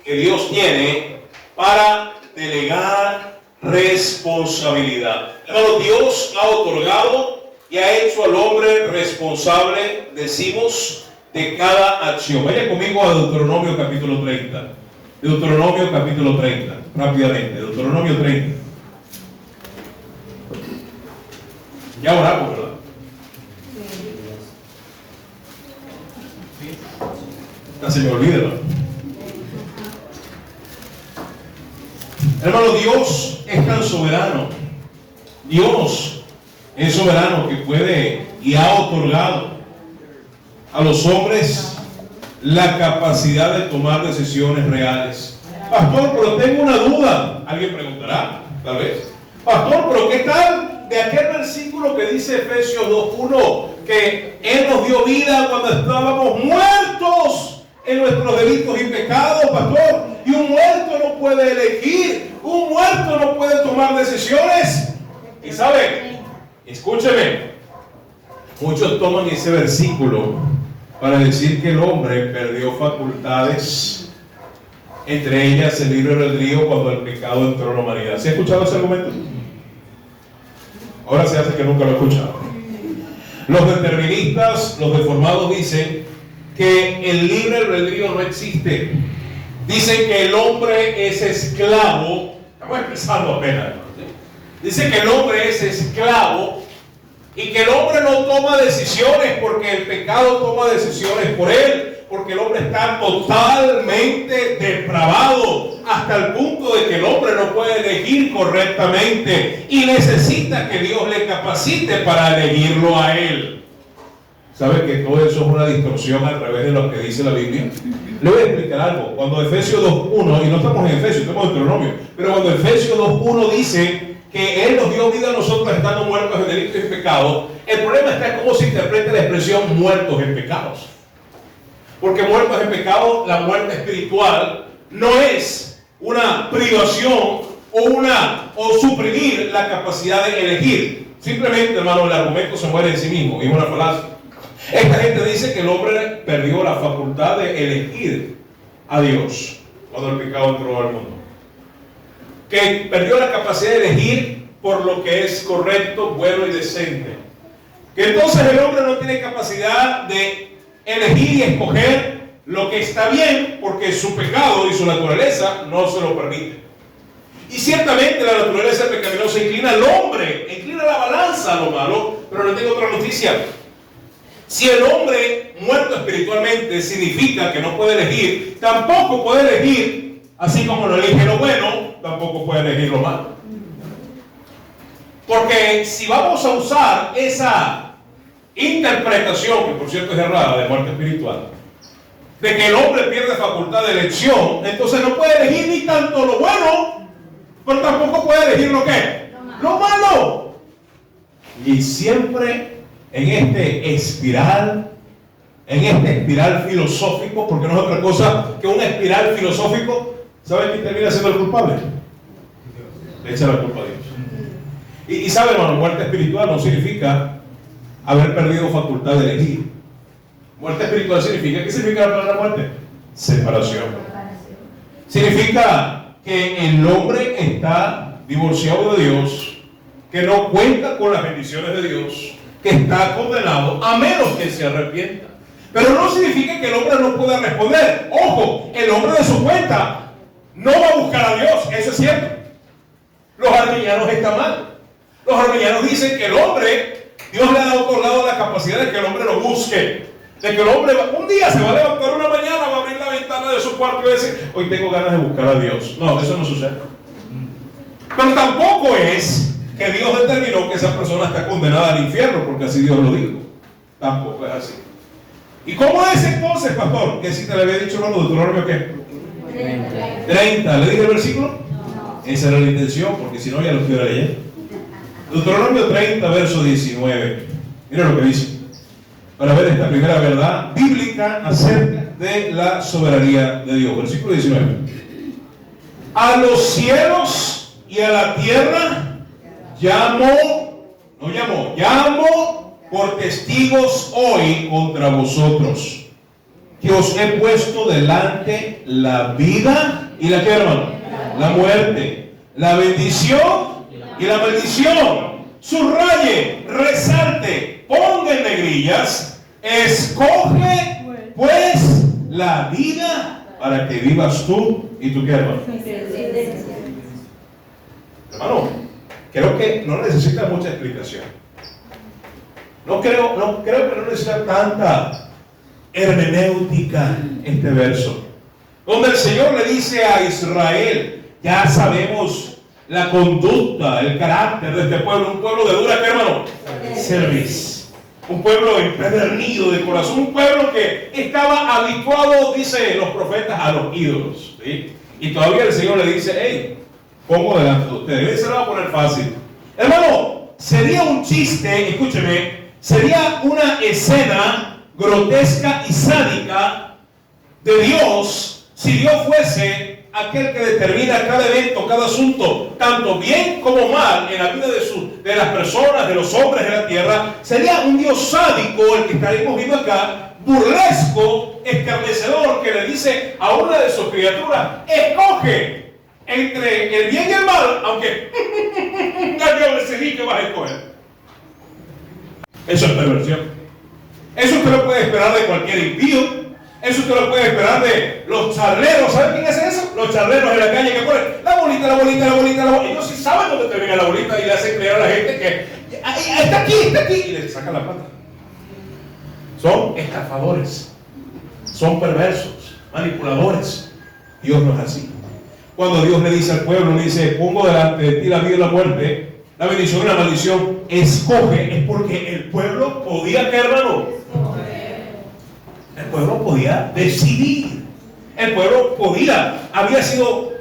que Dios tiene para delegar responsabilidad. Hermano, Dios ha otorgado y ha hecho al hombre responsable, decimos, de cada acción. Vaya conmigo a Deuteronomio capítulo 30. Deuteronomio capítulo 30, rápidamente. Deuteronomio 30. Ya oramos, ¿verdad? Casi me olvida, ¿no? Hermano, Dios es tan soberano. Dios es soberano que puede y ha otorgado a los hombres la capacidad de tomar decisiones reales. Pastor, pero tengo una duda. Alguien preguntará, tal vez. Pastor, pero ¿qué tal de aquel versículo que dice Efesios 2:1? Que Él nos dio vida cuando estábamos muertos en nuestros delitos y pecados, pastor. Y un muerto no puede elegir, un muerto no puede tomar decisiones. Y sabe, escúcheme, muchos toman ese versículo para decir que el hombre perdió facultades, entre ellas el libre albedrío, cuando el pecado entró en la humanidad. ¿Se ha escuchado ese argumento? Ahora se hace que nunca lo he escuchado. Los deterministas, los deformados dicen que el libre albedrío no existe. Dicen que el hombre es esclavo. Estamos empezando apenas. Dicen que el hombre es esclavo y que el hombre no toma decisiones porque el pecado toma decisiones por él, porque el hombre está totalmente depravado hasta el punto de que el hombre no puede elegir correctamente y necesita que Dios le capacite para elegirlo a él. ¿Sabe que todo eso es una distorsión a través de lo que dice la Biblia? Le voy a explicar algo. Cuando Efesios 2:1, y no estamos en Efesios, estamos en Deuteronomio, pero cuando Efesios 2:1 dice que Él nos dio vida a nosotros estando muertos en delitos y pecados, el problema está en cómo se interpreta la expresión muertos en pecados. Porque muertos en pecado, la muerte espiritual no es una privación o suprimir la capacidad de elegir. Simplemente, hermano, el argumento se muere en sí mismo, y es una falacia. Esta gente dice que el hombre perdió la facultad de elegir a Dios cuando el pecado entró al mundo. Que perdió la capacidad de elegir por lo que es correcto, bueno y decente. Que entonces el hombre no tiene capacidad de elegir y escoger lo que está bien porque su pecado y su naturaleza no se lo permiten. Y ciertamente la naturaleza pecaminosa inclina al hombre, inclina la balanza a lo malo, pero le tengo otra noticia. Si el hombre muerto espiritualmente significa que no puede elegir, tampoco puede elegir, así como no elige lo bueno, tampoco puede elegir lo malo. Porque si vamos a usar esa interpretación, que por cierto es errada, de muerte espiritual, de que el hombre pierde facultad de elección, entonces no puede elegir ni tanto lo bueno, pero tampoco puede elegir lo que, lo malo. Y siempre en este espiral filosófico, porque no es otra cosa que un espiral filosófico, ¿saben quién termina siendo el culpable? Le echa la culpa a Dios. Y sabe, hermano, muerte espiritual no significa haber perdido facultad de elegir. Muerte espiritual significa, ¿qué significa la palabra muerte? Separación. Significa que el hombre está divorciado de Dios, que no cuenta con las bendiciones de Dios, que está condenado a menos que se arrepienta. Pero no significa que el hombre no pueda responder. Ojo, el hombre de su cuenta no va a buscar a Dios, eso es cierto. Los arminianos están mal. Los arminianos dicen que el hombre, Dios le ha otorgado la capacidad de que el hombre lo busque. De que el hombre un día se va a levantar una mañana, va a abrir la ventana de su cuarto y decir, hoy tengo ganas de buscar a Dios. No, eso no sucede. Pero tampoco es que Dios determinó que esa persona está condenada al infierno, porque así Dios lo dijo. Tampoco es así. ¿Y cómo es entonces, pastor? Que si te le había dicho lo de Deuteronomio, ¿qué? 30. ¿Le dije el versículo? No. Esa era la intención, porque si no ya lo estuviera leyendo. Deuteronomio 30, verso 19. Mira lo que dice. Para ver esta primera verdad bíblica acerca de la soberanía de Dios. Versículo 19. A los cielos y a la tierra llamo por testigos hoy contra vosotros, que os he puesto delante la vida y la, ¿qué, hermano? La muerte, la bendición y la maldición. Subraye, resalte, ponga en negrillas, escoge pues la vida para que vivas tú y tu, ¿qué, hermano? Hermano, creo que no necesita mucha explicación. No creo que no necesita tanta hermenéutica este verso, donde el Señor le dice a Israel, ya sabemos la conducta, el carácter de este pueblo, un pueblo de dura, ¿qué, hermano? Cerviz, un pueblo empedernido de corazón, un pueblo que estaba habituado, dice los profetas, a los ídolos, ¿sí? Y todavía el Señor le dice, hey, pongo delante de ustedes, se lo va a poner fácil. Hermano, sería un chiste, escúcheme, sería una escena grotesca y sádica de Dios si Dios fuese aquel que determina cada evento, cada asunto, tanto bien como mal en la vida de las personas, de los hombres de la tierra. Sería un Dios sádico el que estaremos viendo acá, burlesco, escarnecedor, que le dice a una de sus criaturas, escoge entre el bien y el mal, aunque ya yo decidí que vas a escoger. Eso es perversión. Eso usted lo puede esperar de cualquier impío. Eso usted lo puede esperar de los charleros. ¿Saben quién es eso? Los charleros de la calle que ponen la bolita, la bolita, la bolita, la bolita. Ellos sí saben dónde termina la bolita y le hacen creer a la gente que está aquí, y le sacan la pata. Son estafadores, son perversos, manipuladores. Dios no es así. Cuando Dios le dice al pueblo, le dice, pongo delante de ti la vida y la muerte, la bendición y la maldición, escoge, es porque el pueblo podía, ¿qué, hermano? El pueblo podía decidir. El pueblo había sido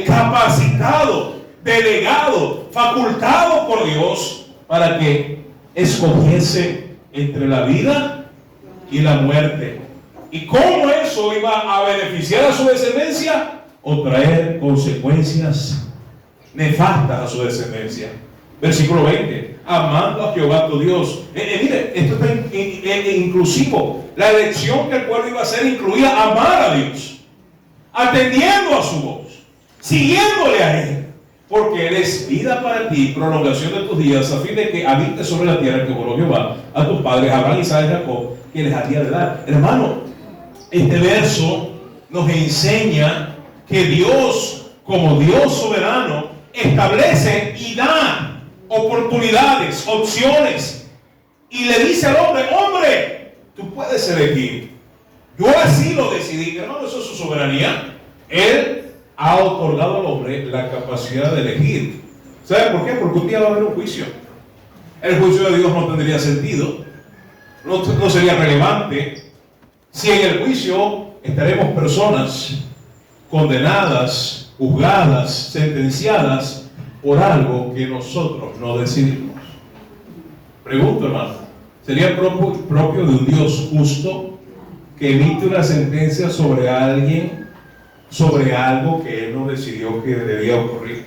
capacitado, delegado, facultado por Dios para que escogiese entre la vida y la muerte. ¿Y cómo eso iba a beneficiar a su descendencia? O traer consecuencias nefastas a su descendencia. Versículo 20. Amando a Jehová tu Dios. Mire, esto está inclusivo. La elección que el pueblo iba a hacer incluía amar a Dios, atendiendo a su voz, siguiéndole a Él, porque Él es vida para ti, prolongación de tus días, a fin de que habites sobre la tierra que juró Jehová a tus padres, Abraham, Isaac y Jacob, que les había de dar. Hermano, este verso nos enseña que Dios como Dios soberano, establece y da oportunidades, opciones, y le dice al hombre: hombre, tú puedes elegir. Yo así lo decidí. Hermano, eso es su soberanía. Él ha otorgado al hombre la capacidad de elegir. ¿Sabe por qué? Porque un día va a haber un juicio. El juicio de Dios no tendría sentido, no sería relevante si en el juicio estaremos personas condenadas, juzgadas, sentenciadas por algo que nosotros no decidimos. Pregunto, hermano, ¿sería propio de un Dios justo que emite una sentencia sobre alguien, sobre algo que Él no decidió que debía ocurrir?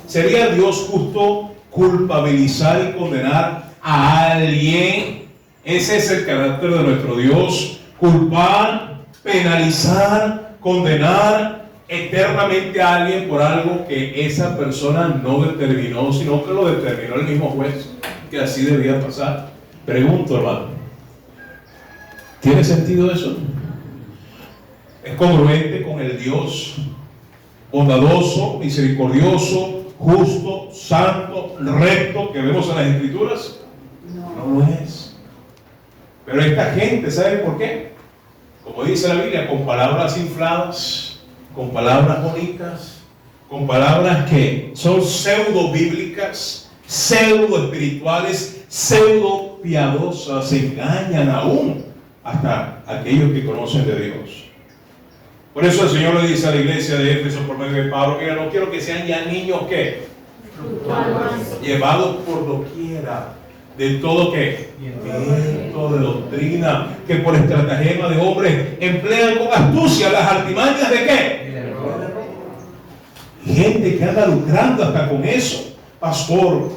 ¿Sería Dios justo culpabilizar y condenar a alguien? Ese es el carácter de nuestro Dios: culpar, penalizar, condenar eternamente a alguien por algo que esa persona no determinó, sino que lo determinó el mismo juez, que así debía pasar. Pregunto, hermano, ¿tiene sentido eso? ¿Es congruente con el Dios bondadoso, misericordioso, justo, santo, recto que vemos en las Escrituras? No lo es. Pero esta gente, ¿saben por qué? Como dice la Biblia, con palabras infladas, con palabras bonitas, con palabras que son pseudo bíblicas, pseudo espirituales, pseudo piadosas, engañan aún hasta aquellos que conocen de Dios. Por eso el Señor le dice a la iglesia de Éfeso por medio de Pablo: mira, no quiero que sean ya niños que llevados por doquiera de todo que viento de doctrina, que por estratagema de hombres emplean con astucia las artimañas de qué. Y gente que anda lucrando hasta con eso. Pastor,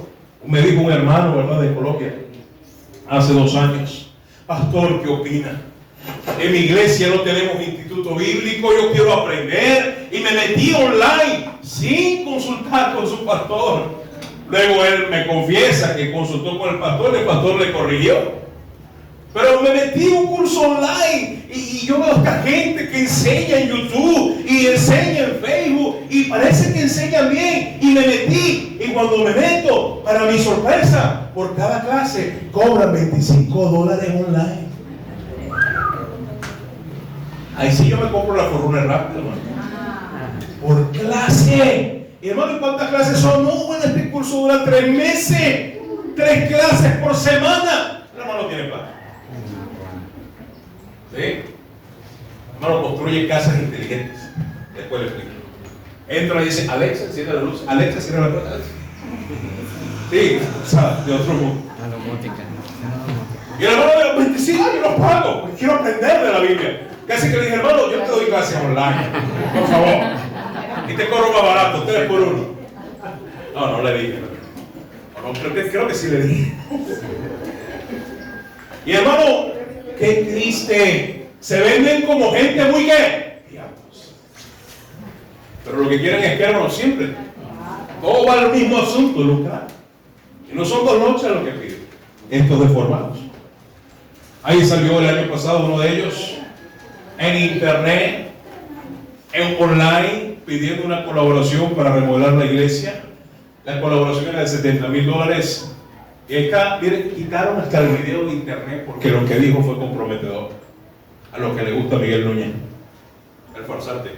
me dijo un hermano, ¿verdad?, de Colombia hace 2 años: pastor, ¿qué opina? En mi iglesia no tenemos instituto bíblico, yo quiero aprender, y me metí online sin consultar con su pastor. Luego él me confiesa que consultó con el pastor le corrigió. Pero me metí en un curso online y yo veo a esta gente que enseña en YouTube y enseña en Facebook y parece que enseñan bien, y me metí, y cuando me meto, para mi sorpresa, por cada clase cobran $25 online. Ahí sí yo me compro la forruna rápido, hermano. Por clase. Y hermano, ¿y cuántas clases son? No, bueno, este curso dura 3 meses. 3 clases por semana. El hermano tiene plata. ¿Sí? Hermano, construye casas inteligentes. Después le explico. Entra y dice: Alexa, enciende la luz. Alexa, cierra la puerta. Sí, o sea, de otro mundo. Y el hermano me dice: sí, yo los pago, porque quiero aprender de la Biblia. Casi que le dije: hermano, yo te doy clases online, por favor, y te cobro más barato, 3 por 1. No le dije. No, creo que sí le dije. Y hermano, qué triste. Se venden como gente muy ¿qué? Diablos. Pero lo que quieren es que, hermano, siempre todo va al mismo asunto, lucrar. Y no son 2 noches lo que piden estos deformados. Ahí salió el año pasado uno de ellos en internet, en online, pidiendo una colaboración para remodelar la iglesia. La colaboración era de $70,000. Y acá, miren, quitaron hasta el video de internet porque lo que dijo fue comprometedor. A lo que le gusta a Miguel Núñez, el farsante.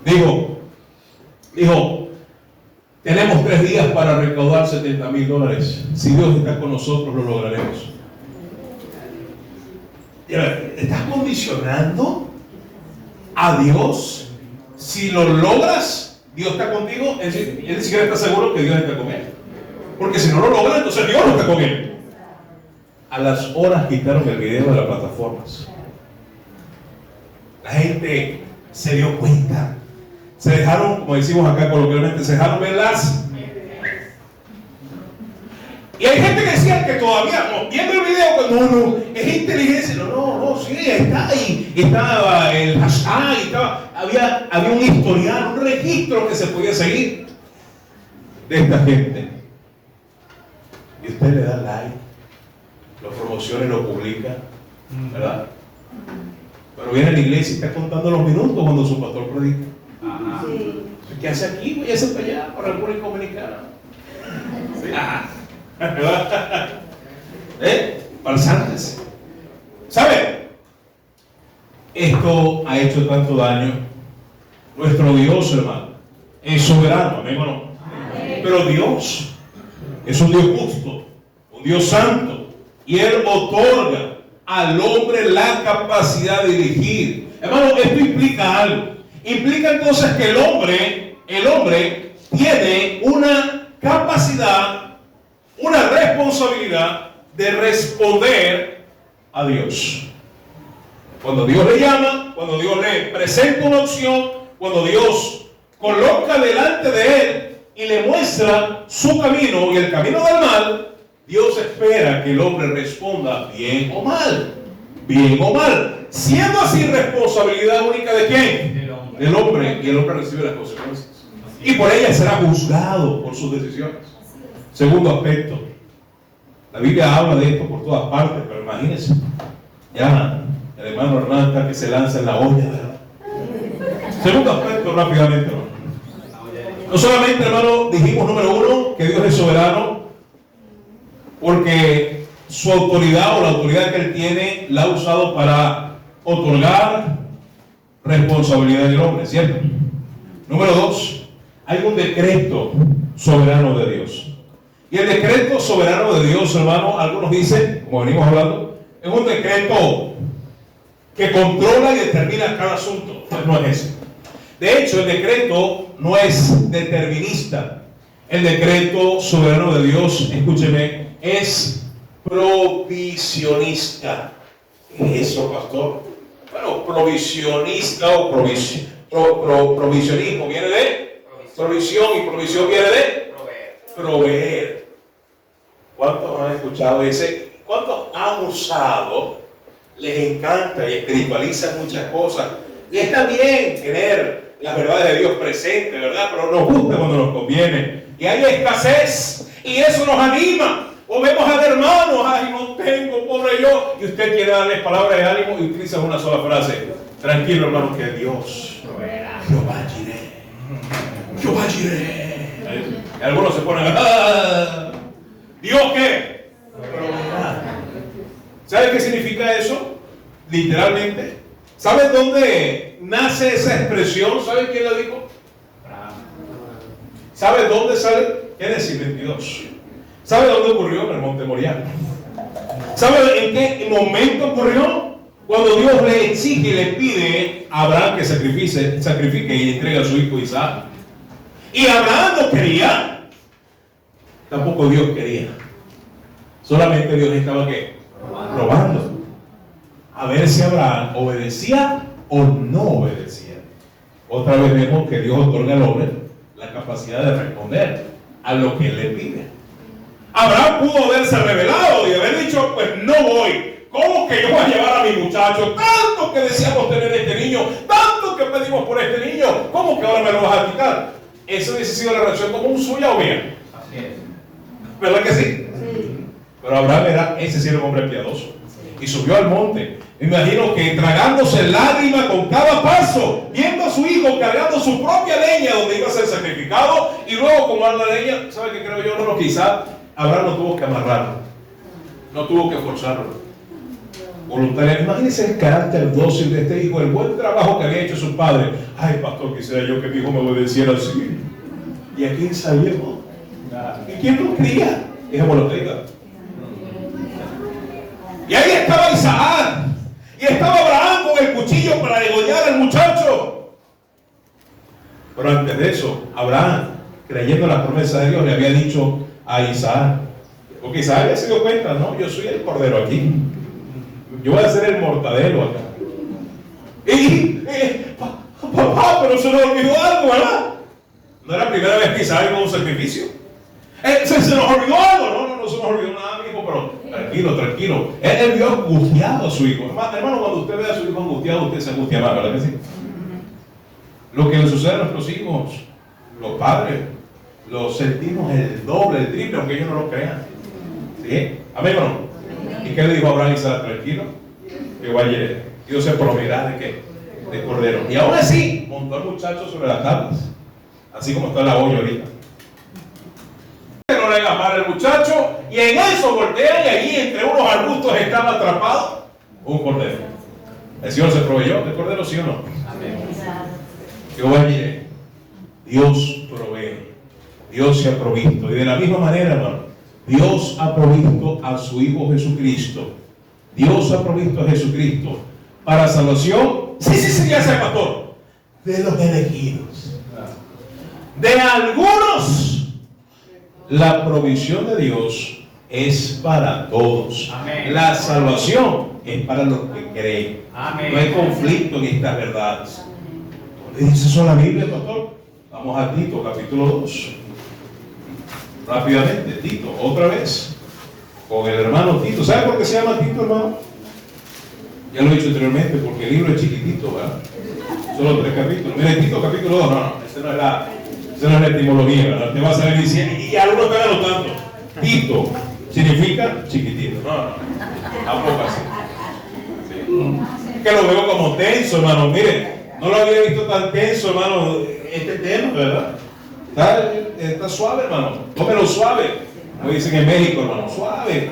Dijo, tenemos 3 días para recaudar $70,000. Si Dios está con nosotros, lo lograremos. ¿Estás condicionando a Dios? Si lo logras, Dios está contigo. Él ni siquiera está seguro que Dios está con él, porque si no lo logra, entonces Dios no está con él. A las horas quitaron el video de las plataformas. La gente se dio cuenta, se dejaron, como decimos acá coloquialmente, se dejaron ver las. Y hay gente que decía que todavía, no, viendo el video, no, es inteligencia. No, sí, está ahí. Estaba el hashtag, había un historial, un registro que se podía seguir de esta gente. Y usted le da like, lo promociona y lo publica, ¿verdad? Pero viene a la iglesia y está contando los minutos cuando su pastor predica. Sí. qué hace aquí? Voy a hacer para allá, para República Dominicana. Sí. ¿Verdad? Balsantes. ¿Sabe? Esto ha hecho tanto daño. Nuestro Dios, hermano, es soberano, amén o no. Pero Dios es un Dios justo, un Dios santo, y Él otorga al hombre la capacidad de dirigir. Hermano, esto implica algo. Implica entonces que el hombre tiene una capacidad, una responsabilidad de responder a Dios. Cuando Dios le llama, cuando Dios le presenta una opción, cuando Dios coloca delante de él y le muestra su camino y el camino del mal, Dios espera que el hombre responda bien o mal. Bien o mal. Siendo así responsabilidad única de ¿quién? Del hombre. Y el hombre recibe las consecuencias. Y por ella será juzgado por sus decisiones. Segundo aspecto. La Biblia habla de esto por todas partes, pero imagínense. Ya el hermano Hernán está que se lanza en la olla, ¿verdad? Segundo aspecto, rápidamente, hermano. No solamente, hermano, dijimos número uno, que Dios es soberano, porque su autoridad o la autoridad que Él tiene la ha usado para otorgar responsabilidad del hombre, ¿cierto? Número dos, hay un decreto soberano de Dios. Y el decreto soberano de Dios, hermano, algunos dicen, como venimos hablando, es un decreto que controla y determina cada asunto. Pues no es ese. De hecho, el decreto no es determinista. El decreto soberano de Dios, escúcheme, es provisionista. ¿Qué es eso, pastor? Bueno, provisionista o provisionismo viene de provisión, y provisión viene de proveer. ¿Cuántos han escuchado ese? ¿Cuántos han usado? Les encanta y espiritualizan muchas cosas. Y está bien tener las verdades de Dios presentes, ¿verdad? Pero nos gusta cuando nos conviene. Y hay escasez, y eso nos anima. O vemos al hermano, ay, no tengo, pobre yo. Y usted quiere darle palabras de ánimo y utiliza una sola frase. Tranquilo, hermano, que Dios Jehová Jireh. Jehová Jireh. Y algunos se ponen, ¡ah! ¿Dios qué? ¿Sabe qué significa eso? Literalmente. ¿Sabe dónde nace esa expresión? ¿Sabe quién la dijo? ¿Sabe dónde sale? Génesis 22. ¿Sabe dónde ocurrió? En el Monte Moriah. ¿Sabe en qué momento ocurrió? Cuando Dios le exige y le pide a Abraham que sacrifique y entregue a su hijo Isaac. Y Abraham no quería. Tampoco Dios quería. Solamente Dios estaba ¿qué? Probando. A ver si Abraham obedecía o no obedecía. Otra vez vemos que Dios otorga al hombre la capacidad de responder a lo que él le pide. Abraham pudo haberse rebelado y haber dicho, pues no voy. ¿Cómo que yo voy a llevar a mi muchacho? Tanto que deseamos tener este niño, tanto que pedimos por este niño, ¿cómo que ahora me lo vas a quitar? Esa hubiese sido la reacción común suya o mía. Así es. ¿Verdad que sí? Sí. Pero Abraham ese sí era un hombre piadoso. Y subió al monte. Me imagino que tragándose lágrimas con cada paso, viendo a su hijo cargando su propia leña donde iba a ser sacrificado, y luego como la leña, ¿sabe qué creo yo? No, quizá Abraham no tuvo que amarrarlo, no tuvo que forzarlo. Voluntariamente. Imagínense el carácter dócil de este hijo, el buen trabajo que había hecho su padre. Ay, pastor, quisiera yo que mi hijo me obedeciera así. ¿Y a quién salimos? ¿Y quién lo cría? Dejémoslo que diga. Y ahí estaba Isaac. Y estaba Abraham con el cuchillo para degollar al muchacho. Pero antes de eso, Abraham, creyendo en la promesa de Dios, le había dicho a Isaac. Porque Isaac había se dio cuenta, no, yo soy el cordero aquí. Yo voy a ser el mortadelo acá. Y, papá, pero se nos olvidó algo, ¿verdad? No era la primera vez que Isaac iba a un sacrificio. Se nos olvidó algo. No se nos olvidó nada, mi hijo, pero tranquilo. Él vio angustiado a su hijo. Hermano, cuando usted ve a su hijo angustiado, usted se angustia más, ¿verdad que sí? Lo que le sucede a nuestros hijos, los padres, los sentimos el doble, el triple, aunque ellos no lo crean. ¿Sí? ¿Amén o no? ¿Y qué le dijo Abraham y Isaac? Tranquilo, que vaya, Dios se proveerá de qué? De cordero. Y aún así, montó al muchacho sobre las tablas. así como está la olla ahorita. No le haga mal al muchacho, y en eso voltea, y allí entre unos arbustos estaba atrapado un cordero. El Señor se proveyó del cordero, ¿sí o no? Jehová, mire, Dios provee, Dios se ha provisto, y de la misma manera, hermano, Dios ha provisto a su Hijo Jesucristo. Dios ha provisto a Jesucristo para salvación. Sí, ya sea pastor. De los elegidos. De algunos, la provisión de Dios es para todos. Amén. La salvación es para los que creen. Amén. No hay conflicto en estas verdades. ¿Le dice eso la Biblia, pastor? Vamos a Tito, capítulo 2. Rápidamente, Tito, otra vez. Con el hermano Tito. ¿Sabe por qué se llama Tito, hermano? Ya lo he dicho anteriormente, porque el libro es chiquitito, ¿verdad? Solo 3 capítulos. Mire, Tito, capítulo 2. No, esa no es la etimología, ¿verdad? Te va a salir diciendo, y algunos están anotando. Tito significa chiquitito. No, tampoco así. Sí. Que lo veo como tenso, hermano. Mire, no lo había visto tan tenso, hermano, este tema, ¿verdad? Está suave, hermano. Tómelo suave. Como dicen en México, hermano. Suave.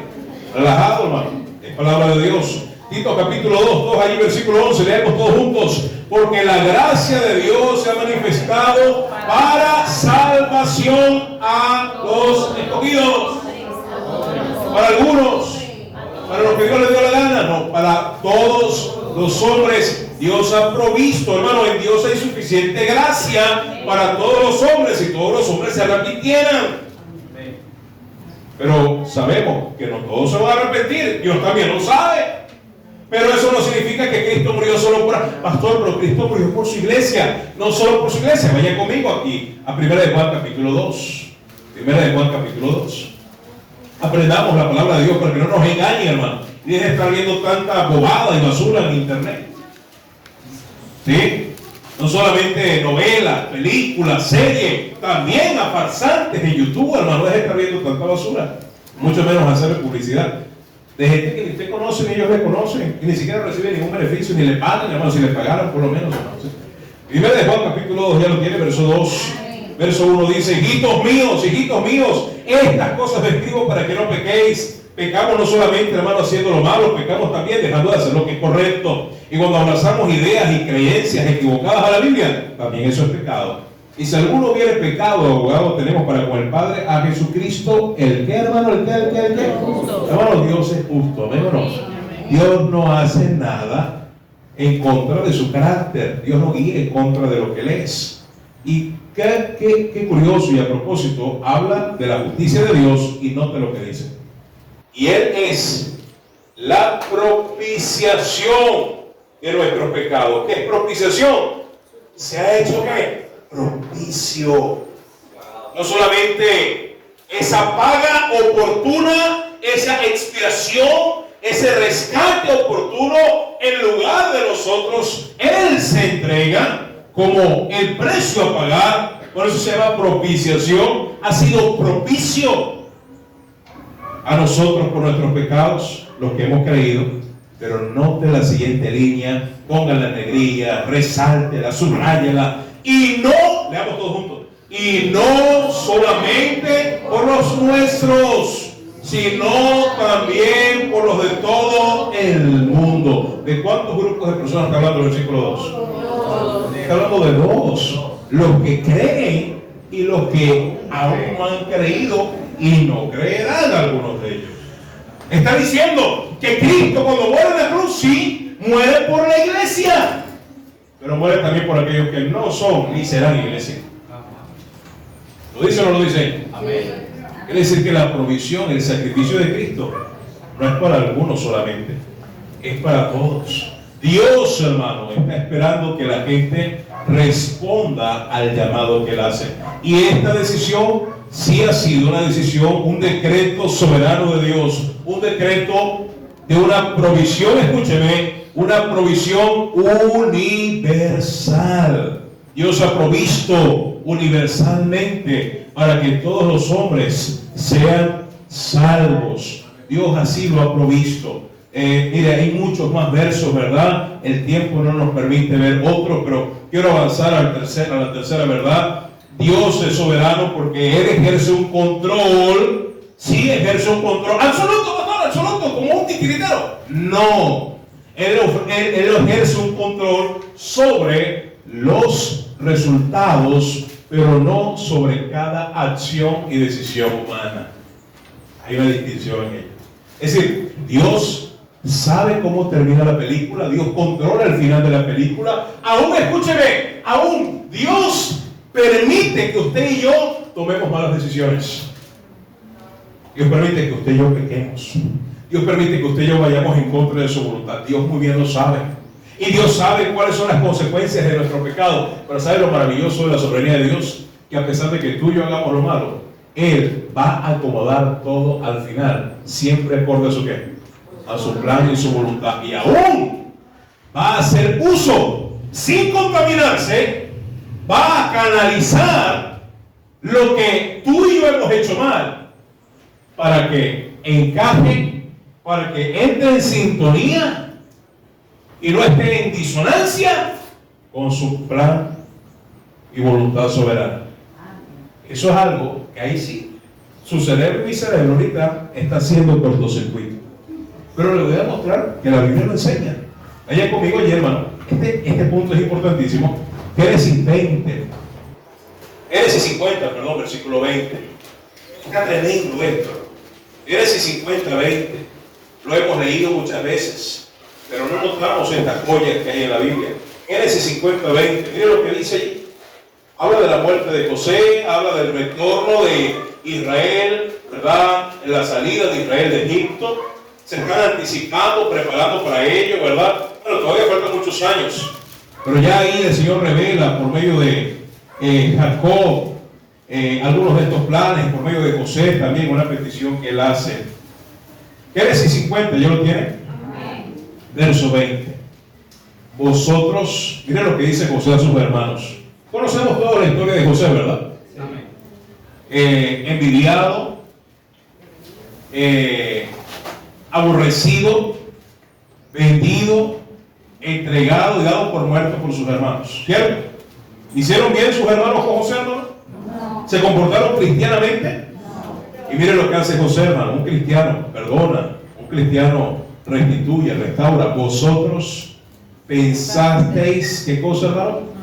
Relajado, hermano. Es palabra de Dios. Tito capítulo 2, allí versículo 11. Leemos todos juntos. Porque la gracia de Dios se ha manifestado para salvación a los escogidos. Para algunos. Para los que Dios les dio la gana. No, para todos los hombres. Dios ha provisto, hermano, en Dios hay suficiente gracia para todos los hombres, y todos los hombres se arrepintieran. Pero sabemos que no todos se van a arrepentir, Dios también lo sabe. Pero eso no significa que Cristo murió solo por... Pastor, pero Cristo murió por su iglesia, no solo por su iglesia. Vaya conmigo aquí a 1 de Juan capítulo 2. 1 de Juan capítulo 2. Aprendamos la palabra de Dios para que no nos engañen, hermano. Y deje de estar viendo tanta bobada y basura en internet. ¿Sí? No solamente novelas, películas, series, también a farsantes en YouTube, hermano. Deje de estar viendo tanta basura, mucho menos hacer publicidad de gente que ni usted conoce ni ellos le conocen, y ni siquiera recibe ningún beneficio, ni le pagan, hermano. Si le pagaran por lo menos, hermano. Primero de Juan capítulo 2, ya lo tiene, verso 2. Verso 1 dice: hijitos míos, estas cosas les escribo para que no pequéis. Pecamos no solamente, hermano, haciendo lo malo, pecamos también dejando de hacer lo que es correcto. Y cuando abrazamos ideas y creencias equivocadas a la Biblia, también eso es pecado. Y si alguno hubiere pecado, abogado tenemos para con el Padre a Jesucristo, el que, hermano, el que. Justo. Hermano, Dios es justo, amén o no. Dios no hace nada en contra de su carácter. Dios no guía en contra de lo que Él es. Y qué curioso, y a propósito, habla de la justicia de Dios y note lo que dice. Y Él es la propiciación de nuestros pecados. ¿Qué es propiciación? Se ha hecho ¿qué? Propicio. No solamente esa paga oportuna, esa expiación, ese rescate oportuno en lugar de nosotros. Él se entrega como el precio a pagar. Por eso se llama propiciación. Ha sido propicio a nosotros por nuestros pecados, los que hemos creído. Pero note la siguiente línea, póngala en negrilla, resáltela, subráyala, y no, leamos todos juntos, y no solamente por los nuestros, sino también por los de todo el mundo. ¿De cuántos grupos de personas está hablando el versículo 2? Está hablando de dos: los que creen y los que aún no han creído, y no creerán algunos de ellos. Está diciendo que Cristo, cuando muere en la cruz, sí, muere por la iglesia, pero muere también por aquellos que no son ni serán iglesia. ¿Lo dice o no lo dice? Amén. Quiere decir que la provisión, el sacrificio de Cristo, no es para algunos solamente, es para todos. Dios, hermano, está esperando que la gente responda al llamado que Él hace. Y esta decisión sí ha sido una decisión, un decreto soberano de Dios, un decreto de una provisión, escúcheme, una provisión universal. Dios ha provisto universalmente para que todos los hombres sean salvos. Dios así lo ha provisto. Mire, hay muchos más versos, ¿verdad? El tiempo no nos permite ver otros, pero quiero avanzar a la tercera verdad. Dios es soberano porque Él ejerce un control. Sí, ejerce un control absoluto, pastor, absoluto, como un titiritero. No, Él ejerce un control sobre los resultados, pero no sobre cada acción y decisión humana. Hay una distinción en ello. Es decir, Dios sabe cómo termina la película, Dios controla el final de la película. Aún, escúcheme, aún Dios permite que usted y yo tomemos malas decisiones. Dios permite que usted y yo pequemos. Dios permite que usted y yo vayamos en contra de su voluntad. Dios muy bien lo sabe. Y Dios sabe cuáles son las consecuencias de nuestro pecado. Pero ¿sabe lo maravilloso de la soberanía de Dios? Que a pesar de que tú y yo hagamos lo malo, Él va a acomodar todo al final, siempre acorde a su qué, a su plan y su voluntad. Y aún va a hacer uso, sin contaminarse, va a canalizar lo que tú y yo hemos hecho mal, para que encaje, para que entre en sintonía y no esté en disonancia con su plan y voluntad soberana. Eso es algo que ahí sí, su cerebro y mi cerebro ahorita está haciendo cortocircuito. Pero le voy a mostrar que la Biblia lo enseña. Vaya conmigo allí, hermano. Este punto es importantísimo. Génesis 20. Génesis 50, perdón, versículo 20. Está tremendo esto. Génesis 50, 20. Lo hemos leído muchas veces, pero no notamos estas joyas que hay en la Biblia. Génesis 50, 20. Mire lo que dice allí. Habla de la muerte de José, habla del retorno de Israel, ¿verdad? En la salida de Israel de Egipto. Se están anticipando, preparando para ello, ¿verdad? Bueno, todavía faltan muchos años. Pero ya ahí el Señor revela por medio de Jacob algunos de estos planes, por medio de José también una petición que él hace. Génesis 50, ¿ya lo tiene? Verso 20. Vosotros, miren lo que dice José a sus hermanos. Conocemos toda la historia de José, ¿verdad? Envidiado, aborrecido, vendido, entregado y dado por muerto por sus hermanos. ¿Cierto? ¿Hicieron bien sus hermanos con José, hermano? No. ¿Se comportaron cristianamente? No. Y miren lo que hace José, hermano. Un cristiano perdona, un cristiano restituye, restaura. Vosotros pensasteis, ¿qué cosa, hermano?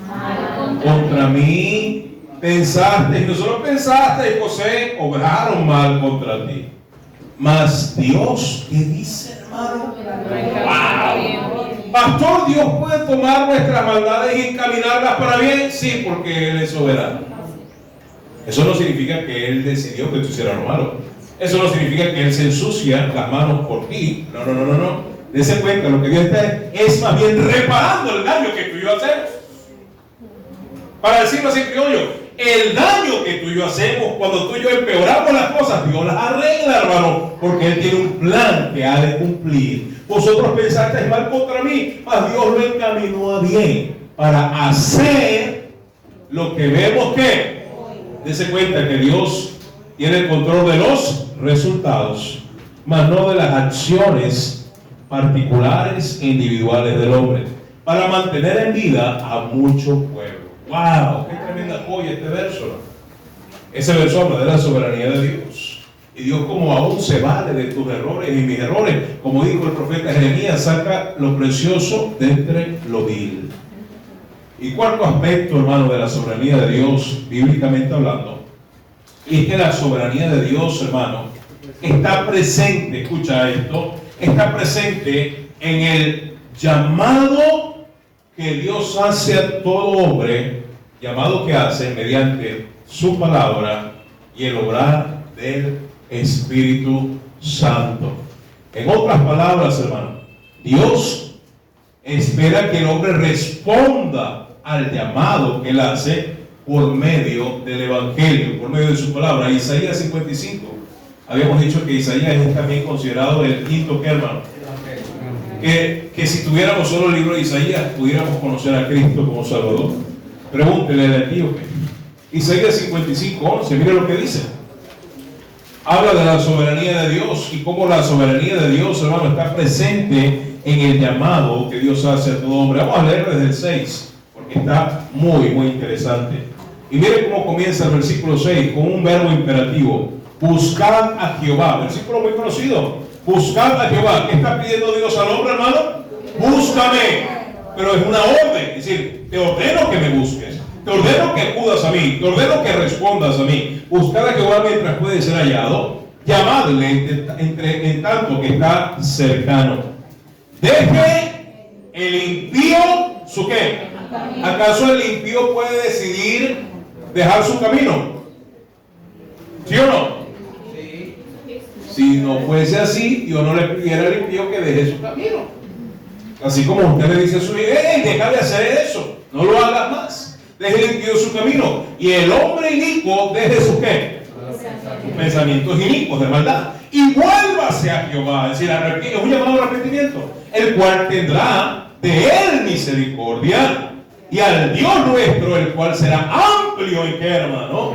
Contra mí pensasteis, no solo pensasteis, José, obraron mal contra ti. Mas Dios, ¿qué dice, hermano? Wow. Pastor, ¿Dios puede tomar nuestras maldades y encaminarlas para bien? Sí, porque Él es soberano. Eso no significa que Él decidió que tú hicieras lo malo. Eso no significa que Él se ensucia las manos por ti. No. Dese cuenta, lo que Dios está es más bien reparando el daño que tú y yo hacemos. Para decirlo así, criollo, el daño que tú y yo hacemos cuando tú y yo empeoramos las cosas, Dios las arregla, hermano, porque Él tiene un plan que ha de cumplir. Vosotros pensasteis mal contra mí, mas Dios lo encaminó a bien para hacer lo que vemos que. Dese cuenta que Dios tiene el control de los resultados, mas no de las acciones particulares e individuales del hombre, para mantener en vida a mucho pueblo. ¡Wow! ¡Qué tremenda joya este verso! Ese verso habla de la soberanía de Dios. Y Dios, como aún se vale de tus errores y mis errores, como dijo el profeta Jeremías, saca lo precioso de entre lo vil. Y cuarto aspecto, hermano, de la soberanía de Dios, bíblicamente hablando, es que la soberanía de Dios, hermano, está presente, escucha esto, está presente en el llamado que Dios hace a todo hombre, llamado que hace mediante su palabra y el obrar del Espíritu Santo. En otras palabras, hermano, Dios espera que el hombre responda al llamado que él hace por medio del Evangelio, por medio de su palabra. Isaías 55. Habíamos dicho que Isaías es también considerado el quinto, ¿qué, hermano? Que si tuviéramos solo el libro de Isaías, pudiéramos conocer a Cristo como Salvador. Pregúntele de aquí, ¿ok? Isaías 55, 11, mire lo que dice. Habla de la soberanía de Dios y cómo la soberanía de Dios, hermano, está presente en el llamado que Dios hace a todo hombre. Vamos a leer desde el 6, porque está muy interesante. Y mire cómo comienza el versículo 6 con un verbo imperativo. Buscad a Jehová. Versículo muy conocido. Buscad a Jehová. ¿Qué está pidiendo Dios al hombre, hermano? Búscame. Pero es una orden. Es decir, te ordeno que me busques. Te ordeno que acudas a mí. Te ordeno que respondas a mí. Buscad a Jehová mientras puede ser hallado. Llamadle en tanto que está cercano. Deje el impío su qué. ¿Acaso el impío puede decidir dejar su camino? ¿Sí o no? Sí. Si no fuese así, Dios no le pidiera al impío que deje su camino. Así como usted le dice a su hijo, deja de hacer eso, no lo hagas más. Deje el impío su camino. Y el hombre inicuo deje su qué. Sus pensamientos inicuos de maldad. Y vuélvase a Jehová. Es decir, es un llamado al arrepentimiento. El cual tendrá de él misericordia. Y al Dios nuestro, el cual será amplio en qué, hermano.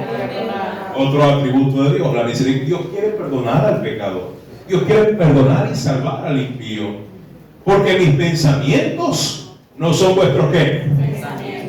Otro atributo de Dios, la misericordia. Dios quiere perdonar al pecador. Dios quiere perdonar y salvar al impío. Porque mis pensamientos no son vuestros qué.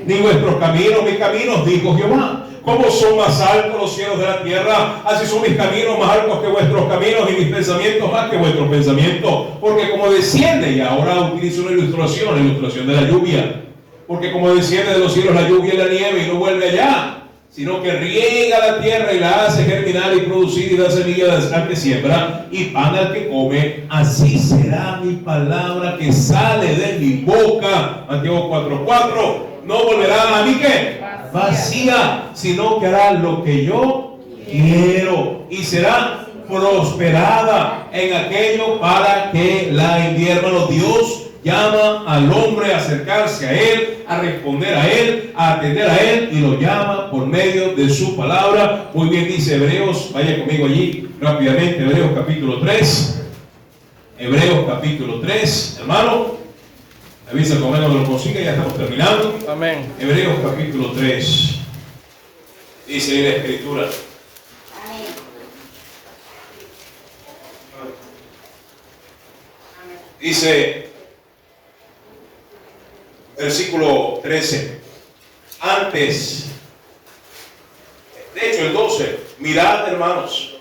Ni vuestros caminos, mis caminos, dijo Jehová. Como son más altos los cielos de la tierra, así son mis caminos más altos que vuestros caminos y mis pensamientos más que vuestros pensamientos. Porque como desciende, y ahora utilizo una ilustración, la ilustración de la lluvia. Porque como desciende de los cielos la lluvia y la nieve y no vuelve allá, sino que riega la tierra y la hace germinar y producir y da semilla al que siembra y pan al que come, así será mi palabra que sale de mi boca. Mateo 4:4. No volverá a mí ¿qué? Vacía, sino que hará lo que yo quiero y será prosperada en aquello para que la envíe. Hermano, Dios llama al hombre a acercarse a Él, a responder a Él, a atender a Él, y lo llama por medio de su palabra. Muy bien dice Hebreos, vaya conmigo allí rápidamente, Hebreos capítulo 3. Hebreos capítulo 3, hermano, avisa con menos de lo consiga, ya estamos terminando. Amén. Hebreos capítulo 3, dice ahí la escritura. Dice, versículo 13, antes, de hecho el 12, mirad hermanos,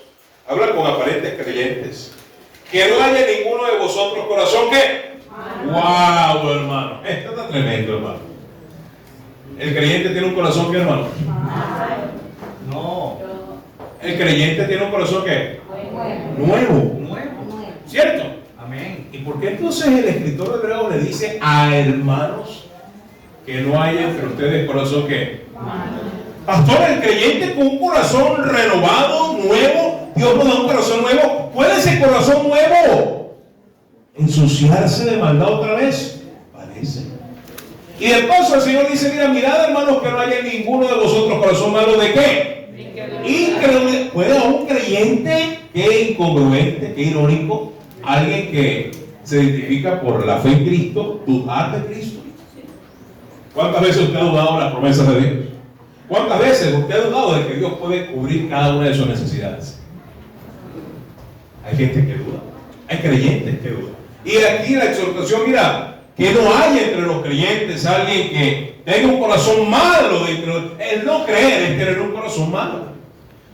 habla con aparentes creyentes, que no haya ninguno de vosotros corazón que, wow hermano, esto está tremendo hermano. El creyente tiene un corazón que hermano, no, el creyente tiene un corazón que, nuevo, ¿cierto? Amén. ¿Y por qué entonces el escritor de Hebreos le dice a hermanos que no haya entre ustedes corazón que? Pastor, el creyente con un corazón renovado, nuevo, Dios nos da un corazón nuevo. ¿Puede ese corazón nuevo ensuciarse de maldad otra vez? Parece. Y de paso el Señor dice, mira, mirad hermanos que no haya ninguno de vosotros corazón malo de qué? Increíble. ¿Puede a un creyente, qué incongruente, qué irónico, alguien que se identifica por la fe en Cristo, dudar de Cristo? ¿Cuántas veces usted ha dudado de las promesas de Dios? ¿Cuántas veces usted ha dudado de que Dios puede cubrir cada una de sus necesidades? Hay gente que duda, hay creyentes que dudan. Y aquí la exhortación, mira, que no haya entre los creyentes alguien que tenga un corazón malo. El no creer es tener un corazón malo,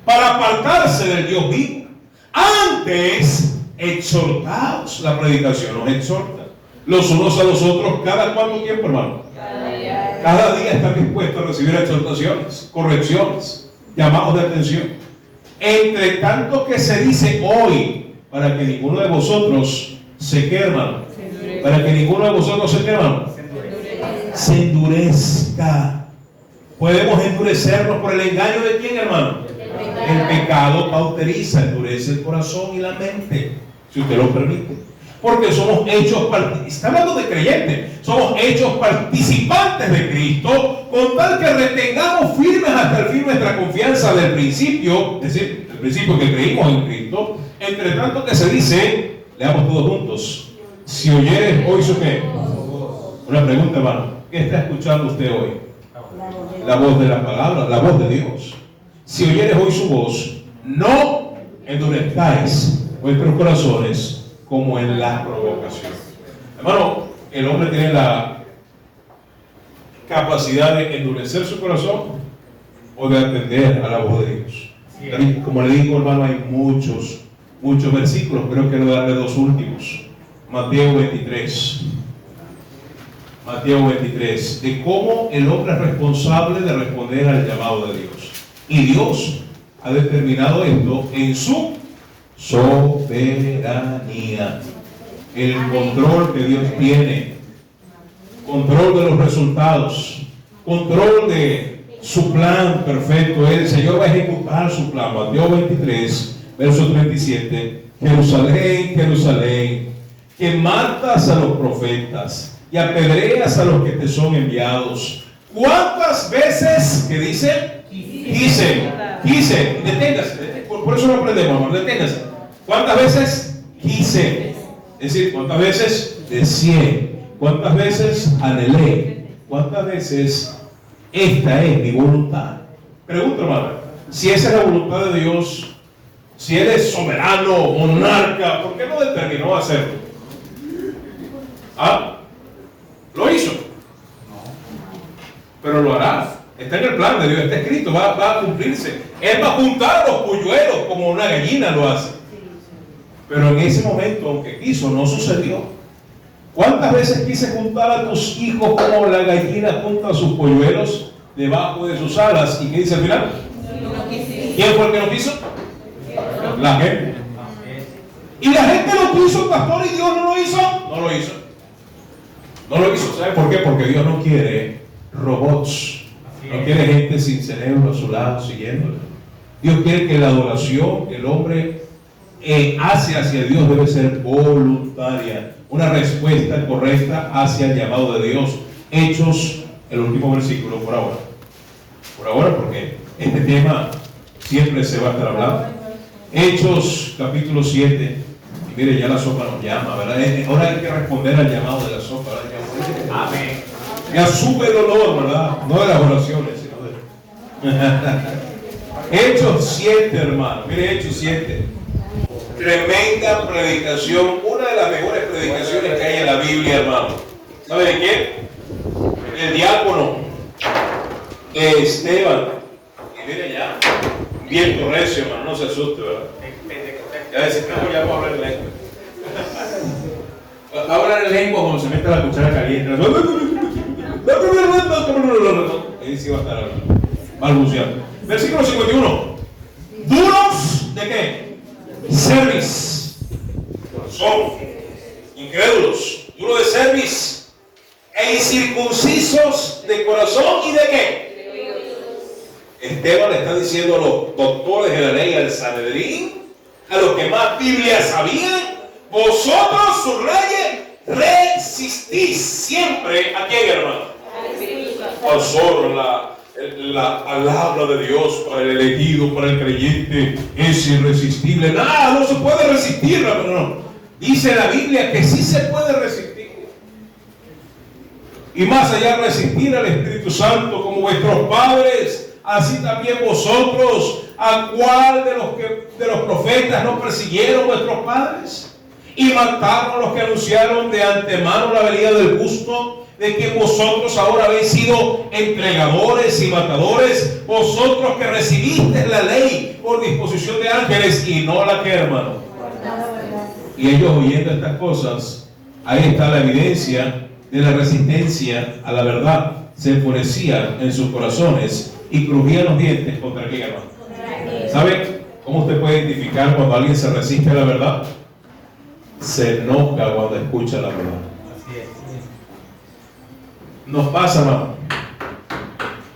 para apartarse del Dios vivo. Antes, exhortaos. La predicación nos exhorta los unos a los otros. ¿Cada cuánto tiempo, hermano? Cada día están dispuestos a recibir exhortaciones, correcciones, llamados de atención. Entre tanto que se dice hoy, para que ninguno de vosotros se quede, hermano. Para que ninguno de vosotros se quede, hermano. Se endurezca. Podemos endurecernos por el engaño de quién, hermano. El pecado cauteriza, endurece el corazón y la mente, si usted lo permite. Porque somos hechos participantes, está hablando de creyentes, somos hechos participantes de Cristo, con tal que retengamos firmes hasta el fin nuestra confianza del principio, es decir, el principio que creímos en Cristo. Entre tanto que se dice, leamos todos juntos, si oyeres hoy su qué. Una pregunta, hermano, ¿qué está escuchando usted hoy? La voz de la palabra, la voz de Dios. Si oyeres hoy su voz, no endurezcáis vuestros corazones como en la provocación. Hermano, el hombre tiene la capacidad de endurecer su corazón o puede atender a la voz de Dios. Como le digo, hermano, hay muchos versículos, creo que le voy a darle dos últimos. Mateo 23, de cómo el hombre es responsable de responder al llamado de Dios. Y Dios ha determinado esto en su soberanía. El control que Dios tiene, control de los resultados, control de su plan perfecto. El Señor va a ejecutar su plan. Mateo 23, verso 37. Jerusalén, Jerusalén, que matas a los profetas y apedreas a los que te son enviados. ¿Cuántas veces que dice? Quise. Deténgase. Por eso no aprendemos, amor. Deténgase. ¿Cuántas veces? Quise. Es decir, ¿cuántas veces? Deseé. ¿Cuántas veces? Anhelé. ¿Cuántas veces? Esta es mi voluntad. Pregunta, hermano. Si esa es la voluntad de Dios, si Él es soberano, monarca, ¿por qué no determinó hacerlo? ¿Ah? ¿Lo hizo? Pero lo hará. Está en el plan de Dios, está escrito, va a cumplirse. Él va a juntar los polluelos como una gallina lo hace. Pero en ese momento, aunque quiso, no sucedió. ¿Cuántas veces quise juntar a tus hijos como la gallina junta sus polluelos debajo de sus alas? ¿Y qué dice al final? ¿Quién fue el que lo quiso? La gente. Y la gente lo quiso, pastor, y Dios no lo hizo. No lo hizo. No lo hizo. ¿Sabe por qué? Porque Dios no quiere robots. No quiere gente sin cerebro a su lado siguiéndole. Dios quiere que la adoración que el hombre hace hacia Dios debe ser voluntaria. Una respuesta correcta hacia el llamado de Dios. Hechos, el último versículo por ahora. Por ahora, porque este tema siempre se va a estar hablando. Hechos, capítulo 7. Y mire, ya la sopa nos llama, ¿verdad? Ahora hay que responder al llamado de la sopa, ¿verdad? Amén. Ya sube el olor, ¿verdad? No de las oraciones, sino de... Hechos 7, hermano. Mire, Hechos 7. Tremenda predicación, una de las mejores predicaciones que hay en la Biblia, hermano. ¿Sabe de quién? El diácono Esteban. Y mire ya, viento recio, hermano, no se asuste, ¿verdad? Ya decís, ¿cómo ya vamos a hablar en lengua? Va a hablar en lengua cuando se mete la cuchara caliente. Ahí sí va a estar hablando, balbuceando. Versículo 51. ¿Duros de qué? Cerviz. Son incrédulos, duros de cerviz e incircuncisos de corazón. ¿Y de qué? Esteban le está diciendo a los doctores de la ley, al Sanedrín, a los que más Biblia sabían: vosotros, sus reyes, resistís siempre. ¿A quién, hermano? Al zorro. La palabra de Dios para el elegido, para el creyente, es irresistible. Nada, no se puede resistir, hermano. Dice la Biblia que sí se puede resistir. Y más allá de resistir al Espíritu Santo, como vuestros padres, así también vosotros. ¿A cuál de los profetas no persiguieron vuestros padres? Y mataron a los que anunciaron de antemano la venida del justo, de que vosotros ahora habéis sido entregadores y matadores, vosotros que recibisteis la ley por disposición de ángeles y no la que, hermano. Y ellos, oyendo estas cosas, ahí está la evidencia de la resistencia a la verdad. Se enfurecían en sus corazones y crujían los dientes. ¿Contra quién, hermano? ¿Sabe cómo usted puede identificar cuando alguien se resiste a la verdad? Se enoja cuando escucha la verdad. Nos pasa, hermano.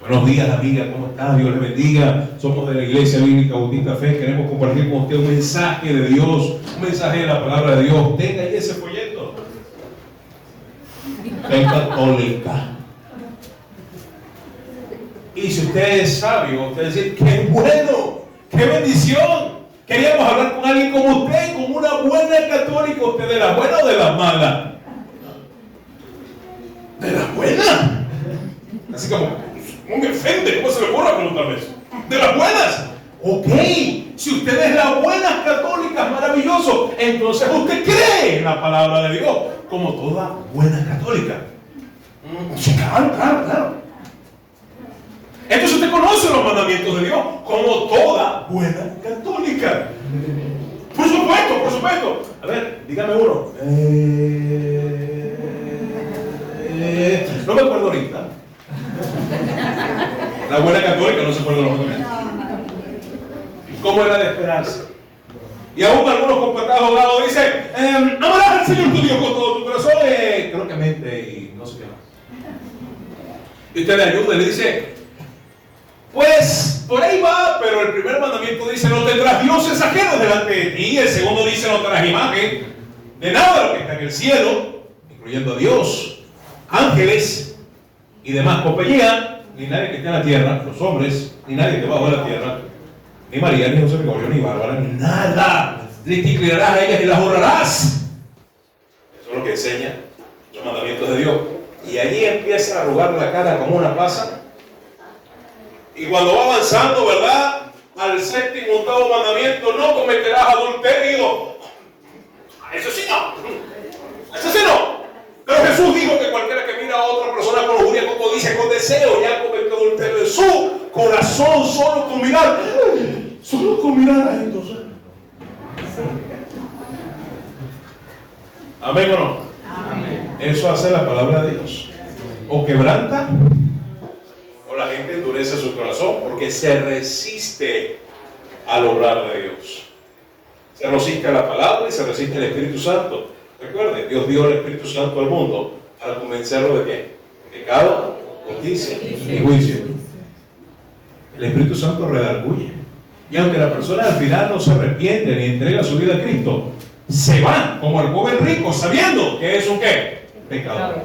Buenos días, amiga, ¿cómo estás? Dios le bendiga. Somos de la Iglesia Bíblica Bautista Fe. Queremos compartir con usted un mensaje de Dios, un mensaje de la palabra de Dios. Tenga ahí ese folleto. Fe católica. Y si usted es sabio, usted dice: ¡qué bueno! ¡Qué bendición! Queríamos hablar con alguien como usted, como una buena católica. ¿Usted de la buena o de la mala? ¿De la buena? Así como me ofende, ¿cómo se le ocurre preguntarme eso? ¿De las buenas? Ok, si usted es la buena católica, maravilloso. Entonces usted cree en la palabra de Dios, como toda buena católica. Sí, claro. Entonces usted conoce los mandamientos de Dios como toda buena católica. Por supuesto, por supuesto. A ver, dígame uno. No me acuerdo ahorita. La buena católica no se acuerda de los mandamientos. ¿Cómo era de esperarse? Y aún algunos compatriotas abogados dicen, amarás al Señor tu Dios con todo tu corazón, creo que mente y no sé qué más. Y usted le ayuda y le dice, pues por ahí va, pero el primer mandamiento dice, no tendrás dioses ajenos delante de ti. Y el segundo dice, no tendrás imagen de nada de lo que está en el cielo, incluyendo a Dios, ángeles y demás compañía, ni nadie que esté en la tierra, los hombres, ni nadie debajo de la tierra, ni María, ni José Gregorio, ni Bárbara, ni nada. Ni te inclinarás a ellas ni las honrarás. Eso es lo que enseña los mandamientos de Dios. Y allí empieza a arrugar la cara como una pasa. Y cuando va avanzando, ¿verdad? Al séptimo, octavo mandamiento, no cometerás adulterio. Eso sí no. Eso sí no. Pero Jesús dijo que cualquiera que mira a otra persona con lujuria, como dice, con deseo, ya cometió adulterio en su corazón, solo con mirar. Solo con mirar a entonces. ¿Amén o no? Amén. Eso hace la palabra de Dios. O quebranta, o la gente endurece su corazón porque se resiste al obrar de Dios. Se resiste a la palabra y se resiste al Espíritu Santo. Recuerde, Dios dio el Espíritu Santo al mundo para convencerlo de qué? Pecado, justicia y juicio. El Espíritu Santo redarguye. Y aunque la persona al final no se arrepiente ni entrega su vida a Cristo, se va como el joven rico sabiendo que es un ¿qué? Pecador.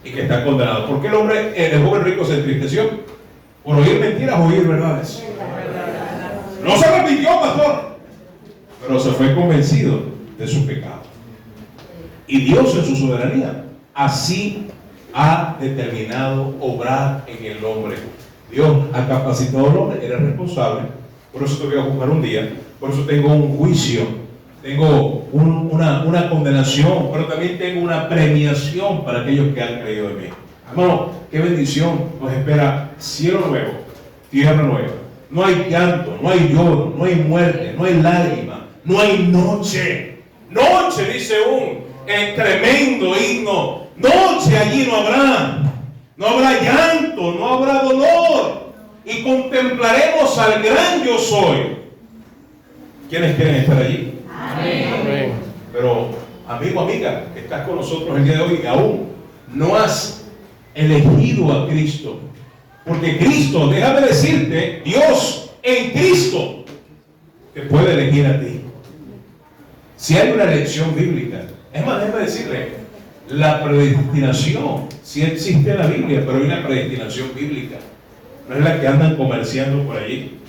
Y que está condenado. ¿Por qué el joven rico se entristeció? ¿Por oír mentiras o oír verdades? No se arrepintió, pastor, pero se fue convencido de su pecado. Y Dios en su soberanía así ha determinado obrar en el hombre. Dios ha capacitado al hombre, eres responsable. Por eso te voy a juzgar un día. Por eso tengo un juicio. Tengo una condenación, pero también tengo una premiación para aquellos que han creído en mí. Hermano, qué bendición nos espera. Cielo nuevo, tierra nueva. No hay llanto, no hay lloro, no hay muerte, no hay lágrima, no hay noche. Noche, dice un tremendo himno. Noche allí no habrá. No habrá llanto, no habrá dolor. Y contemplaremos al gran yo soy. ¿Quiénes quieren estar allí? Amén. Pero, amigo, amiga, que estás con nosotros el día de hoy y aún no has elegido a Cristo. Porque Cristo, déjame decirte, Dios en Cristo te puede elegir a ti. Si hay una elección bíblica, es más, déjame decirle, la predestinación sí existe en la Biblia, pero hay una predestinación bíblica. No es la que andan comerciando por allí.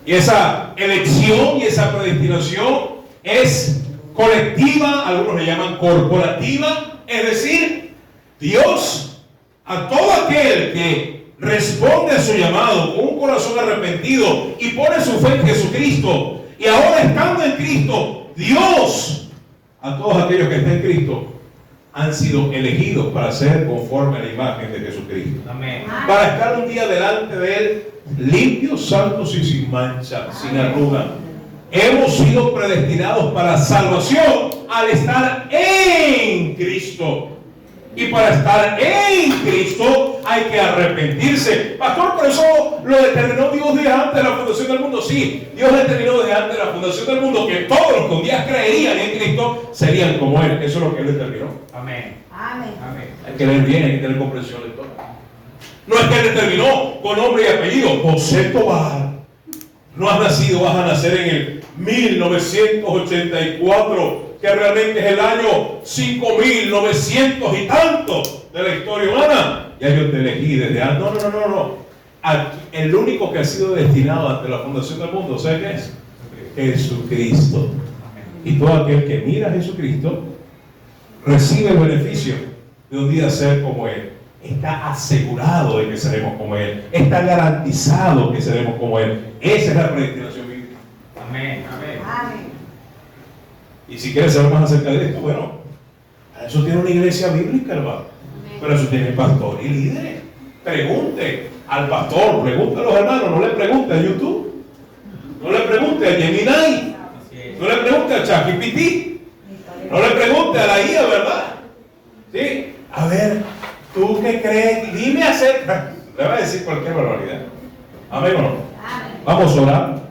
Y esa elección y esa predestinación es colectiva, algunos le llaman corporativa, es decir, Dios a todo aquel que responde a su llamado con un corazón arrepentido y pone su fe en Jesucristo, y ahora estando en Cristo, Dios a todos aquellos que están en Cristo han sido elegidos para ser conforme a la imagen de Jesucristo. Amén. Para estar un día delante de Él limpios, santos y sin mancha, sin arruga. Hemos sido predestinados para salvación al estar en Cristo. Y para estar en Cristo hay que arrepentirse. Pastor, por eso lo determinó Dios desde antes de la fundación del mundo. Sí, Dios determinó desde antes de la fundación del mundo que todos los que un día creerían en Cristo serían como Él. Eso es lo que Él determinó. Amén. Amén. Amén. Hay que leer bien, hay que tener comprensión de todo. No es que Él determinó con nombre y apellido, José Tobar. No has nacido, vas a nacer en el 1984, que realmente es el año 5900 y tanto de la historia humana. Ya yo te elegí desde antes. No. Aquí, el único que ha sido destinado ante la fundación del mundo, ¿sabes qué es? Jesucristo. Y todo aquel que mira a Jesucristo recibe el beneficio de un día ser como Él. Está asegurado de que seremos como Él. Está garantizado que seremos como Él. Esa es la predestinación bíblica. Amén. Y si quieres saber más acerca de esto, bueno, eso tiene una iglesia bíblica, hermano. Pero eso tiene pastor y líderes. Pregunte al pastor, pregunte a los hermanos, no le pregunte a YouTube, no le pregunte a Gemini, no le pregunte a ChatGPT, no le pregunte a la IA, ¿verdad? ¿Sí? A ver, ¿tú qué crees? Dime acerca. Le va a decir cualquier barbaridad. Amén o no. Vamos a orar.